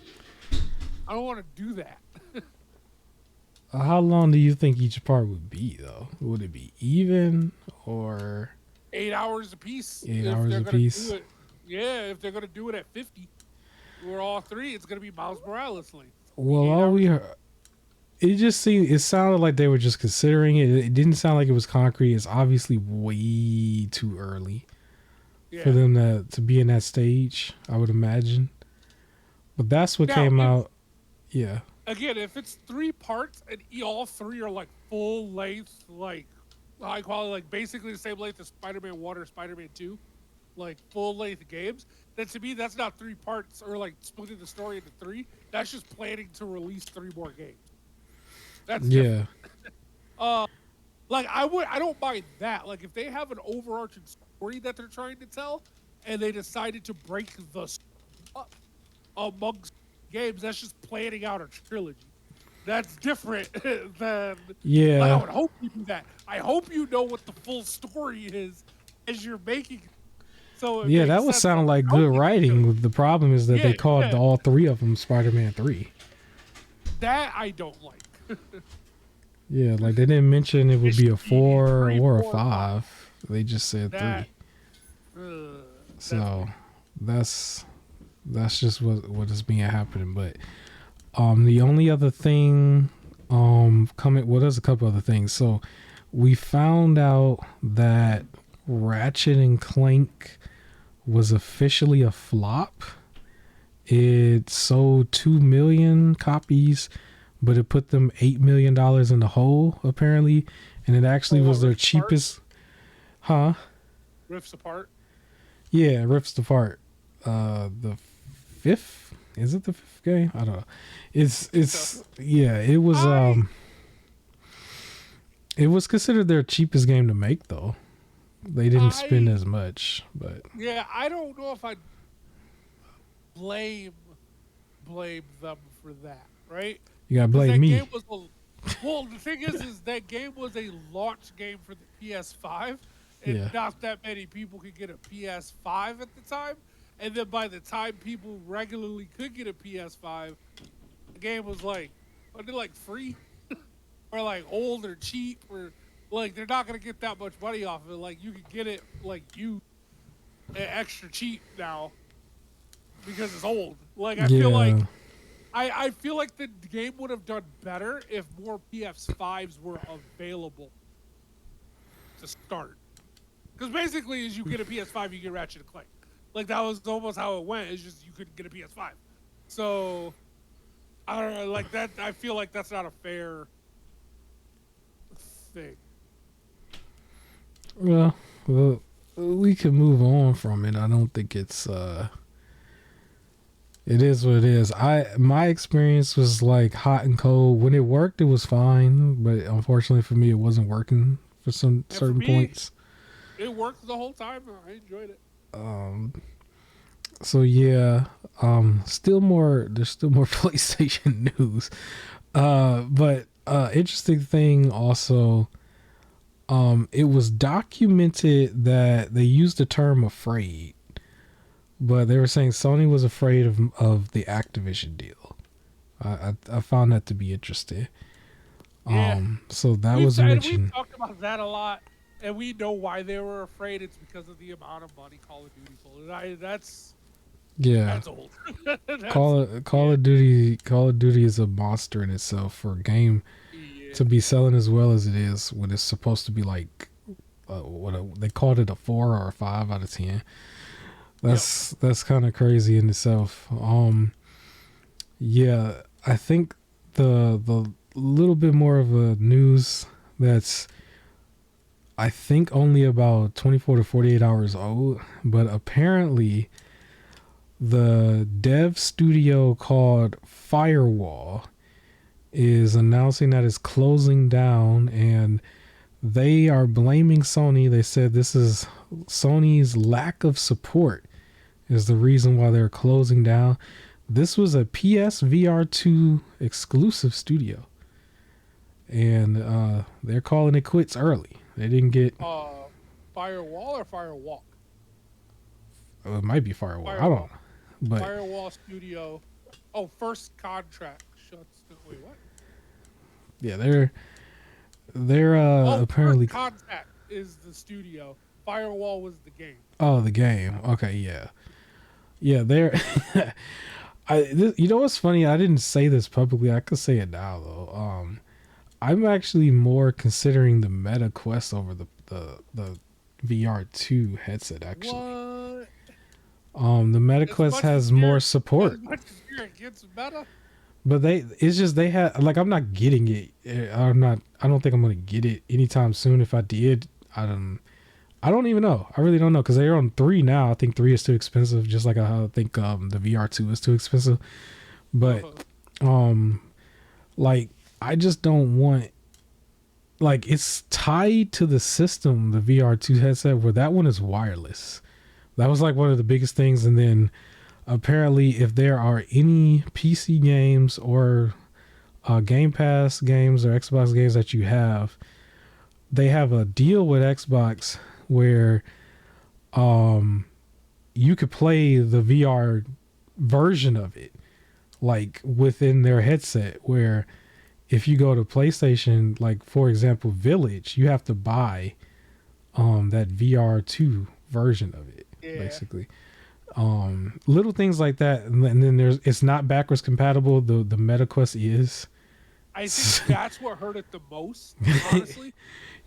S2: I don't want to do that.
S1: How long do you think each part would be, though? Would it be even or
S2: 8 hours apiece?
S1: 8 hours apiece.
S2: Yeah, if they're gonna do it at 50, or all 3, it's gonna be Miles Morales length.
S1: Well, all we heard, it sounded like they were just considering it. It didn't sound like it was concrete. It's obviously way too early for them to be in that stage, I would imagine. But that's what came out. Yeah.
S2: Again, if it's 3 parts and all 3 are like full length, like high quality, like basically the same length as Spider-Man 1 or Spider-Man 2, like full length games, then to me that's not 3 parts or like splitting the story into 3. That's just planning to release 3 more games. That's different. Like I don't mind that. Like if they have an overarching story that they're trying to tell, and they decided to break the up amongst games, that's just planning out a trilogy. That's different than.
S1: Yeah.
S2: Like, I would hope you do that. I hope you know what the full story is as you're making. So
S1: yeah, that would sound like good writing. The problem is that they called all 3 of them Spider-Man 3.
S2: That I don't like.
S1: Yeah, like they didn't mention it would be a 4 or a 5. They just said 3. So that's just what is being happening. But the only other thing coming, well, there's a couple other things. So we found out that Ratchet and Clank was officially a flop. It sold 2 million copies, but it put them $8 million in the hole, apparently. And it actually was their cheapest. Huh?
S2: Rifts Apart?
S1: Yeah, Rifts Apart. The 5th? Is it the 5th game? I don't know. It was considered their cheapest game to make, though. They didn't spend as much, but
S2: yeah, I don't know if I'd blame them for that, right?
S1: You gotta blame me.
S2: Well, the thing is that game was a launch game for the PS5, and not that many people could get a PS5 at the time. And then by the time people regularly could get a PS5, the game was like, wasn't it like free? Or like old or cheap, or like they're not gonna get that much money off of it. Like you could get it like extra cheap now because it's old. Like I feel like I feel like the game would have done better if more PS5s were available to start. Because basically, as you get a PS5, you get Ratchet and Clank. Like that was almost how it went. It's just you couldn't get a PS5. So I don't know. Like that, I feel like that's not a fair thing.
S1: Well, we can move on from it. I don't think it's it is what it is. My experience was like hot and cold. When it worked, it was fine, but unfortunately for me, it wasn't working for some certain points.
S2: It worked the whole time. I enjoyed it.
S1: So yeah, there's still more PlayStation news. But interesting thing also, it was documented that they used the term afraid But they were saying Sony was afraid of the Activision deal. I found that to be interesting.
S2: Yeah.
S1: So that was
S2: And we've
S1: mentioned.
S2: talked about that a lot, and we know why they were afraid. It's because of the amount of money Call of Duty pulled.
S1: Yeah,
S2: That's old.
S1: Call of Duty is a monster in itself for a game
S2: Yeah.
S1: to be selling as well as it is when it's supposed to be like they called it a 4 or a 5 out of 10. That's kind of crazy in itself. Yeah, I think the little bit more of a news that's I think only about 24 to 48 hours old, but apparently the dev studio called Firewall is announcing that it's closing down, and they are blaming Sony. They said this is Sony's lack of support is the reason why they're closing down. This was a PSVR2 exclusive studio, and they're calling it quits early. They didn't get.
S2: Firewall or Firewalk?
S1: It might be Firewall. I don't know, but
S2: Firewall Studio. Oh, first contract shuts. Wait, what?
S1: Yeah, they're apparently
S2: First Contact is the studio. Firewall was the game.
S1: Oh, the game. Okay, yeah. They're. You know what's funny? I didn't say this publicly. I could say it now though. I'm actually more considering the Meta Quest over the VR2 headset actually.
S2: What?
S1: The Meta Quest has more support.
S2: As much as you're against Meta?
S1: But they had like I'm not getting it. I don't think I'm gonna get it anytime soon. If I did, I don't even know. I really don't know because they're on 3 now. I think 3 is too expensive, just like I think the VR2 is too expensive. But like I just don't want like it's tied to the system, the VR2 headset, where that one is wireless. That was like one of the biggest things, and then apparently if there are any PC games or Game Pass games or Xbox games that you have, they have a deal with Xbox where you could play the VR version of it like within their headset, where if you go to PlayStation, like for example Village, you have to buy that VR2 version of it, basically. Little things like that, and then it's not backwards compatible. The Meta Quest is.
S2: I think that's what hurt it the most, honestly.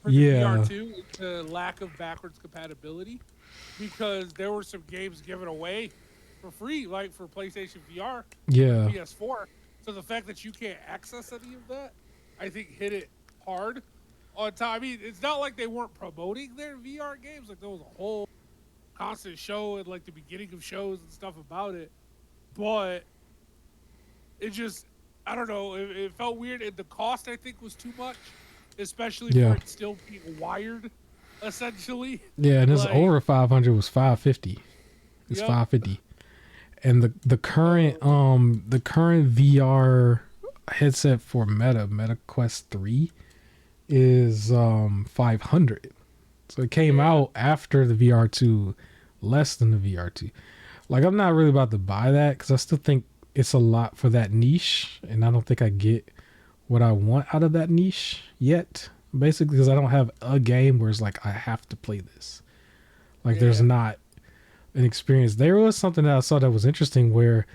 S2: For the VR2, the lack of backwards compatibility, because there were some games given away for free, like for PlayStation VR, PS4. So the fact that you can't access any of that, I think hit it hard on time. I mean, it's not like they weren't promoting their VR games. Like there was a whole constant show and like the beginning of shows and stuff about it, but it just, I don't know, it felt weird, and the cost I think was too much, especially for it still being wired essentially.
S1: Yeah, and it's like, over 500 was 550. It's 550. And the current VR headset for Meta Quest 3 is 500. So it came out after the VR2, less than the VR2. Like I'm not really about to buy that because I still think it's a lot for that niche, and I don't think I get what I want out of that niche yet. Basically, because I don't have a game where it's like I have to play this. Like there's not an experience. There was something that I saw that was interesting where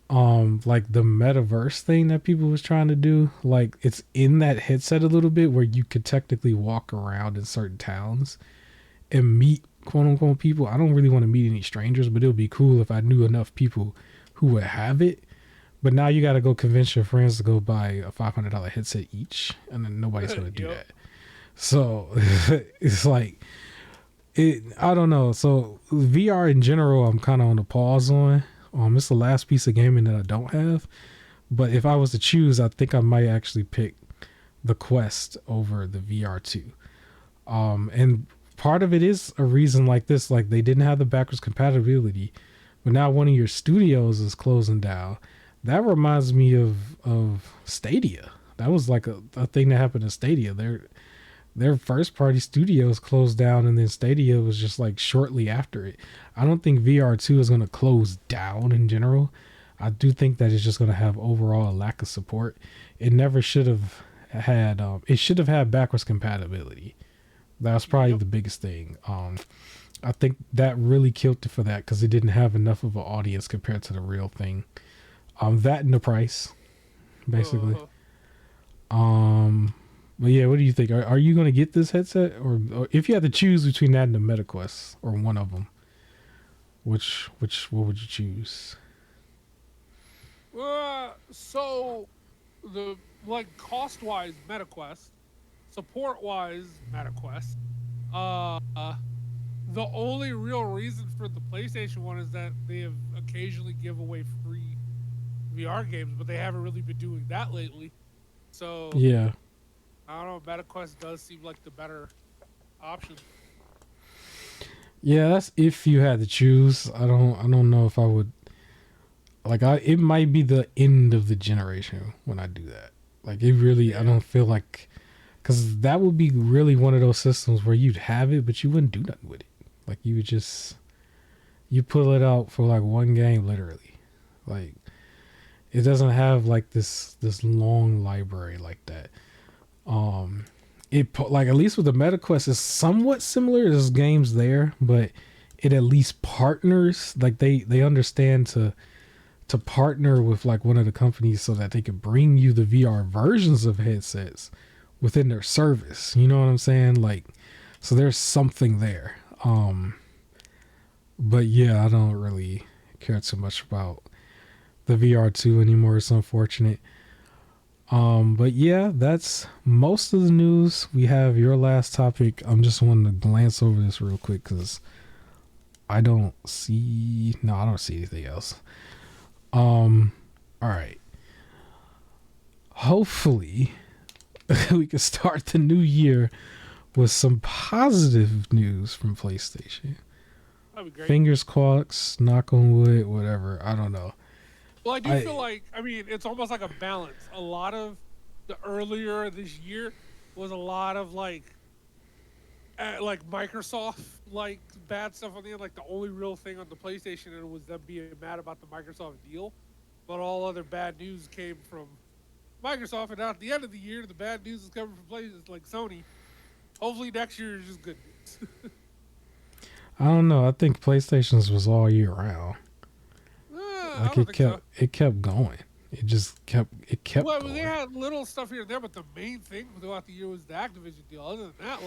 S1: like the metaverse thing that people was trying to do, like it's in that headset a little bit where you could technically walk around in certain towns and meet quote unquote people. I don't really want to meet any strangers, but it would be cool if I knew enough people who would have it. But now you got to go convince your friends to go buy a $500 headset each, and then nobody's going to do that. So it's like, I don't know. So VR in general, I'm kind of on a pause on. It's the last piece of gaming that I don't have. But if I was to choose, I think I might actually pick the Quest over the VR2. And part of it is a reason like this, like they didn't have the backwards compatibility, but now one of your studios is closing down. That reminds me of Stadia. That was like a thing that happened in Stadia. their first party studios closed down, and then Stadia was just like shortly after it. I don't think VR2 is going to close down in general. I do think that it's just going to have overall a lack of support. It never should have had. It should have had backwards compatibility. That was probably the biggest thing. I think that really killed it for that because it didn't have enough of an audience compared to the real thing. That and the price, basically. But yeah, what do you think? Are you going to get this headset, or if you had to choose between that and the MetaQuest or one of them, what would you choose?
S2: So the cost wise MetaQuest, support wise MetaQuest. The only real reason for the PlayStation one is that they have occasionally give away free VR games, but they haven't really been doing that lately. So
S1: yeah,
S2: I don't know. MetaQuest does seem like the better option.
S1: Yeah, that's if you had to choose. I don't know if I would it might be the end of the generation when I do that. Like it really I don't feel like cuz that would be really one of those systems where you'd have it but you wouldn't do nothing with it. Like you would just you pull it out for like one game literally. Like it doesn't have like this long library like that. It like at least with the MetaQuest is somewhat similar. There's games there, but it at least partners like they understand to partner with like one of the companies so that they could bring you the VR versions of headsets within their service. You know what I'm saying? Like so there's something there. But yeah, I don't really care too much about the VR2 anymore. It's unfortunate. But yeah, that's most of the news. We have your last topic. I'm just wanting to glance over this real quick because I don't see anything else. All right. Hopefully we can start the new year with some positive news from PlayStation.
S2: That'd be great.
S1: Fingers crossed, knock on wood, whatever. I don't know.
S2: Well, I do feel like, I mean, it's almost like a balance. A lot of the earlier this year was a lot of like Microsoft like bad stuff on the end. Like the only real thing on the PlayStation and was them being mad about the Microsoft deal, but all other bad news came from Microsoft. And now at the end of the year, the bad news is coming from places like Sony. Hopefully next year is just good news.
S1: I don't know. I think PlayStation's was all year round. Like it kept going. It kept
S2: well,
S1: going.
S2: They had little stuff here and there, but the main thing throughout the year was the Activision deal. Other than that,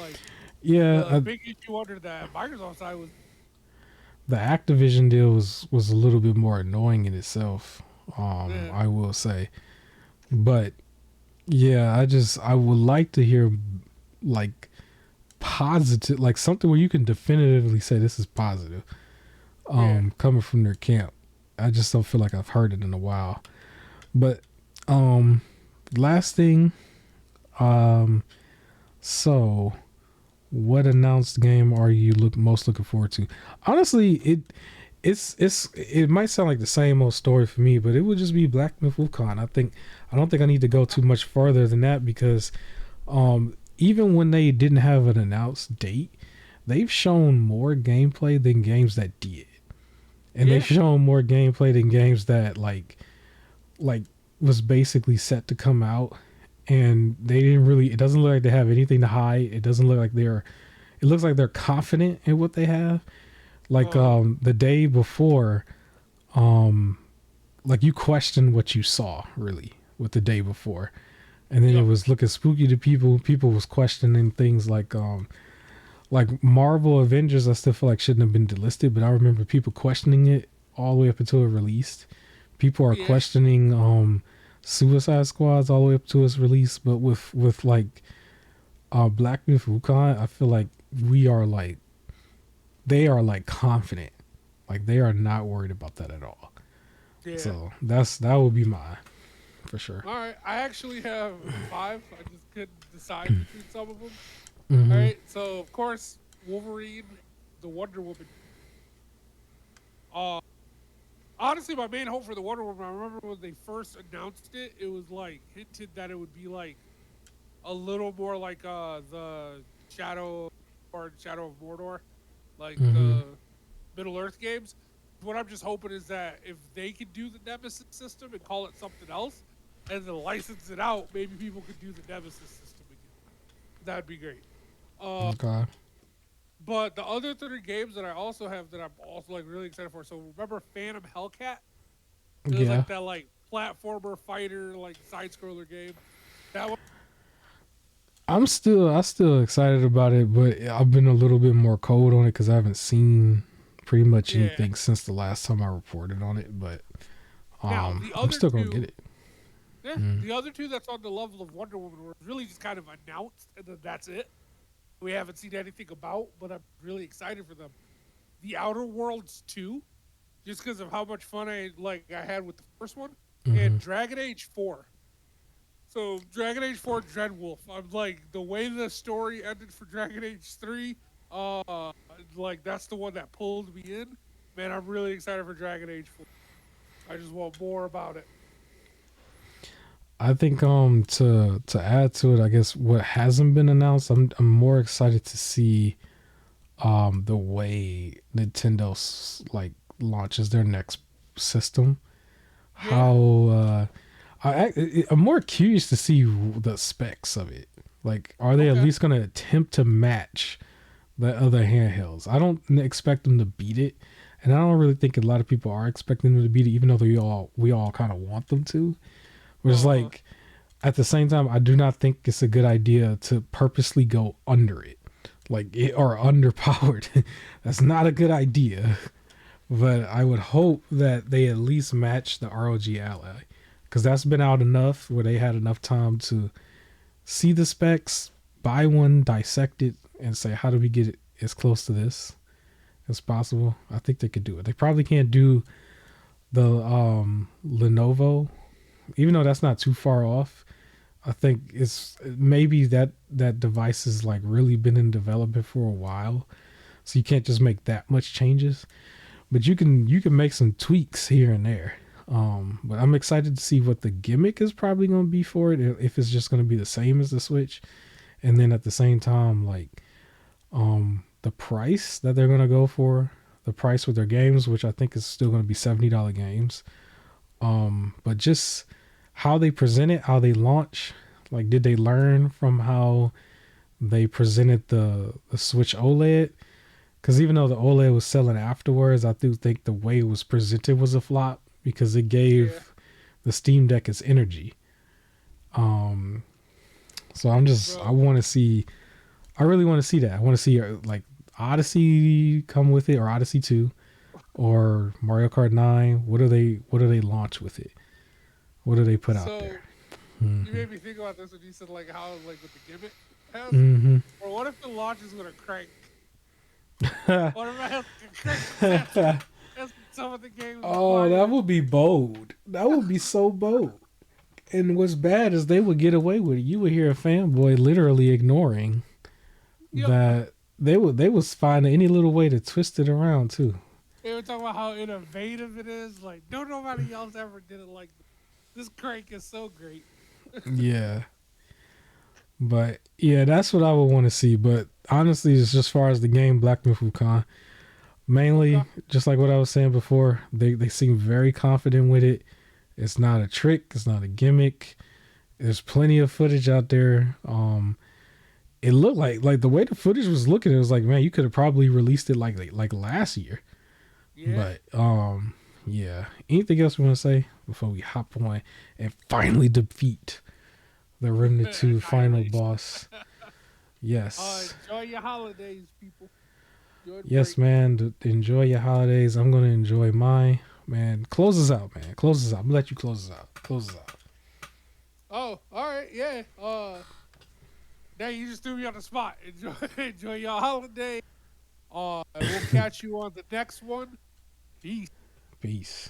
S2: the big issue under the Microsoft side was
S1: the Activision deal was a little bit more annoying in itself. I will say, but yeah, I would like to hear like positive, like something where you can definitively say this is positive. Coming from their camp. I just don't feel like I've heard it in a while. But last thing, so what announced game are you most looking forward to? Honestly, it might sound like the same old story for me, but it would just be Black Myth Wukong. I don't think I need to go too much further than that because even when they didn't have an announced date, they've shown more gameplay than games that did. And they've shown more gameplay than games that like was basically set to come out, and they didn't really. It doesn't look like they have anything to hide. It doesn't look like it looks like they're confident in what they have. Like the day before, like you question what you saw really with the day before, and then it was looking spooky to people. People was questioning things like Marvel Avengers, I still feel like shouldn't have been delisted, but I remember people questioning it all the way up until it released. People are questioning Suicide Squads all the way up to its release, but with like Black Myth Wukong, I feel like they are like confident, like they are not worried about that at all. Yeah. So that would be mine for sure.
S2: All right, I actually have 5. I just couldn't decide between some of them. Mm-hmm. All right, so of course Wolverine, the Wonder Woman. Honestly, my main hope for the Wonder Woman, I remember when they first announced it, it was like hinted that it would be like a little more like the Shadow of Mordor, like
S1: Mm-hmm.
S2: the Middle Earth games. What I'm just hoping is that if they could do the Nemesis system and call it something else, and then license it out, maybe people could do the Nemesis system again. That'd be great. Uh,
S1: Okay.
S2: but the other 30 games that I also have that I'm also like really excited for. So remember Phantom Hellcat? It was
S1: Yeah.
S2: like that like platformer fighter like side scroller game. That one,
S1: I still excited about it, but I've been a little bit more cold on it because I haven't seen pretty much
S2: yeah.
S1: anything since the last time I reported on it. But
S2: Now the
S1: I'm
S2: other
S1: still gonna get
S2: two,
S1: it.
S2: yeah,
S1: Mm.
S2: the other two that's on the level of Wonder Woman were really just kind of announced, and then that's it. We haven't seen anything about, but I'm really excited for them. The Outer Worlds 2, just because of how much fun I had with the first one,
S1: Mm-hmm.
S2: and Dragon Age 4. So Dragon Age 4 Dreadwolf. I'm like the way the story ended for Dragon Age 3, like that's the one that pulled me in. Man, I'm really excited for Dragon Age 4. I just want more about it.
S1: I think to add to it, I guess what hasn't been announced, I'm more excited to see the way Nintendo like launches their next system.
S2: Yeah.
S1: How I'm more curious to see the specs of it. Like, are they at
S2: Okay.
S1: least going to attempt to match the other handhelds? I don't expect them to beat it, and I don't really think a lot of people are expecting them to beat it, even though we all kind of want them to. But it's
S2: Uh huh.
S1: like at the same time, I do not think it's a good idea to purposely go under it, like it or underpowered. That's not a good idea. But I would hope that they at least match the ROG Ally, because that's been out enough where they had enough time to see the specs, buy one, dissect it, and say, how do we get it as close to this as possible? I think they could do it. They probably can't do the Lenovo, even though that's not too far off. I think it's maybe that device has like really been in development for a while, so you can't just make that much changes. But you can make some tweaks here and there. But I'm excited to see what the gimmick is probably going to be for it. If it's just going to be the same as the Switch, and then at the same time, like the price that they're going to go for, the price with their games, which I think is still going to be $70 games. But just how they present it, how they launch, like did they learn from how they presented the Switch OLED? Because even though the OLED was selling afterwards, I do think the way it was presented was a flop because it
S2: Yeah.
S1: gave the Steam Deck its energy. Um, so I
S2: Bro.
S1: want to see, I really want to see that. I want to see like Odyssey come with it, or Odyssey 2, or Mario Kart 9. What do they launch with it? What do they put out there?
S2: So you
S1: Mm-hmm.
S2: made me think about this when you said like how like with the gimmick has.
S1: Mm-hmm.
S2: Or what if the launch is with a crank? What if I have like a crank capacitor? That's what some of the games
S1: Oh, that
S2: require.
S1: would be bold. That would be so bold. And what's bad is they would get away with it. You would hear a fanboy literally ignoring
S2: Yep.
S1: that they was finding any little way to twist it around too.
S2: They were talking about how innovative it is. Like, no, nobody else ever did it like this. This crank is so great.
S1: Yeah. But yeah, that's what I would want to see. But honestly, it's just as far as the game Black Myth Wukong,
S2: Okay.
S1: mainly just like what I was saying before, they seem very confident with it. It's not a trick, it's not a gimmick. There's plenty of footage out there. It looked like the way the footage was looking, it was like, man, you could have probably released it like last year.
S2: Yeah.
S1: But yeah. Anything else we want to say before we hop on and finally defeat the Remnant 2 final
S2: Annihilation.
S1: boss? Yes.
S2: Enjoy your holidays, people. Enjoy the
S1: Yes,
S2: break.
S1: man. Enjoy your holidays. I'm gonna enjoy mine. Man, close us out, man. Close us out. I'm gonna let you close us out. Close us out.
S2: Oh, all right. Yeah. Now you just threw me on the spot. Enjoy, enjoy your holiday. And we'll catch you on the next one. Peace.
S1: Peace.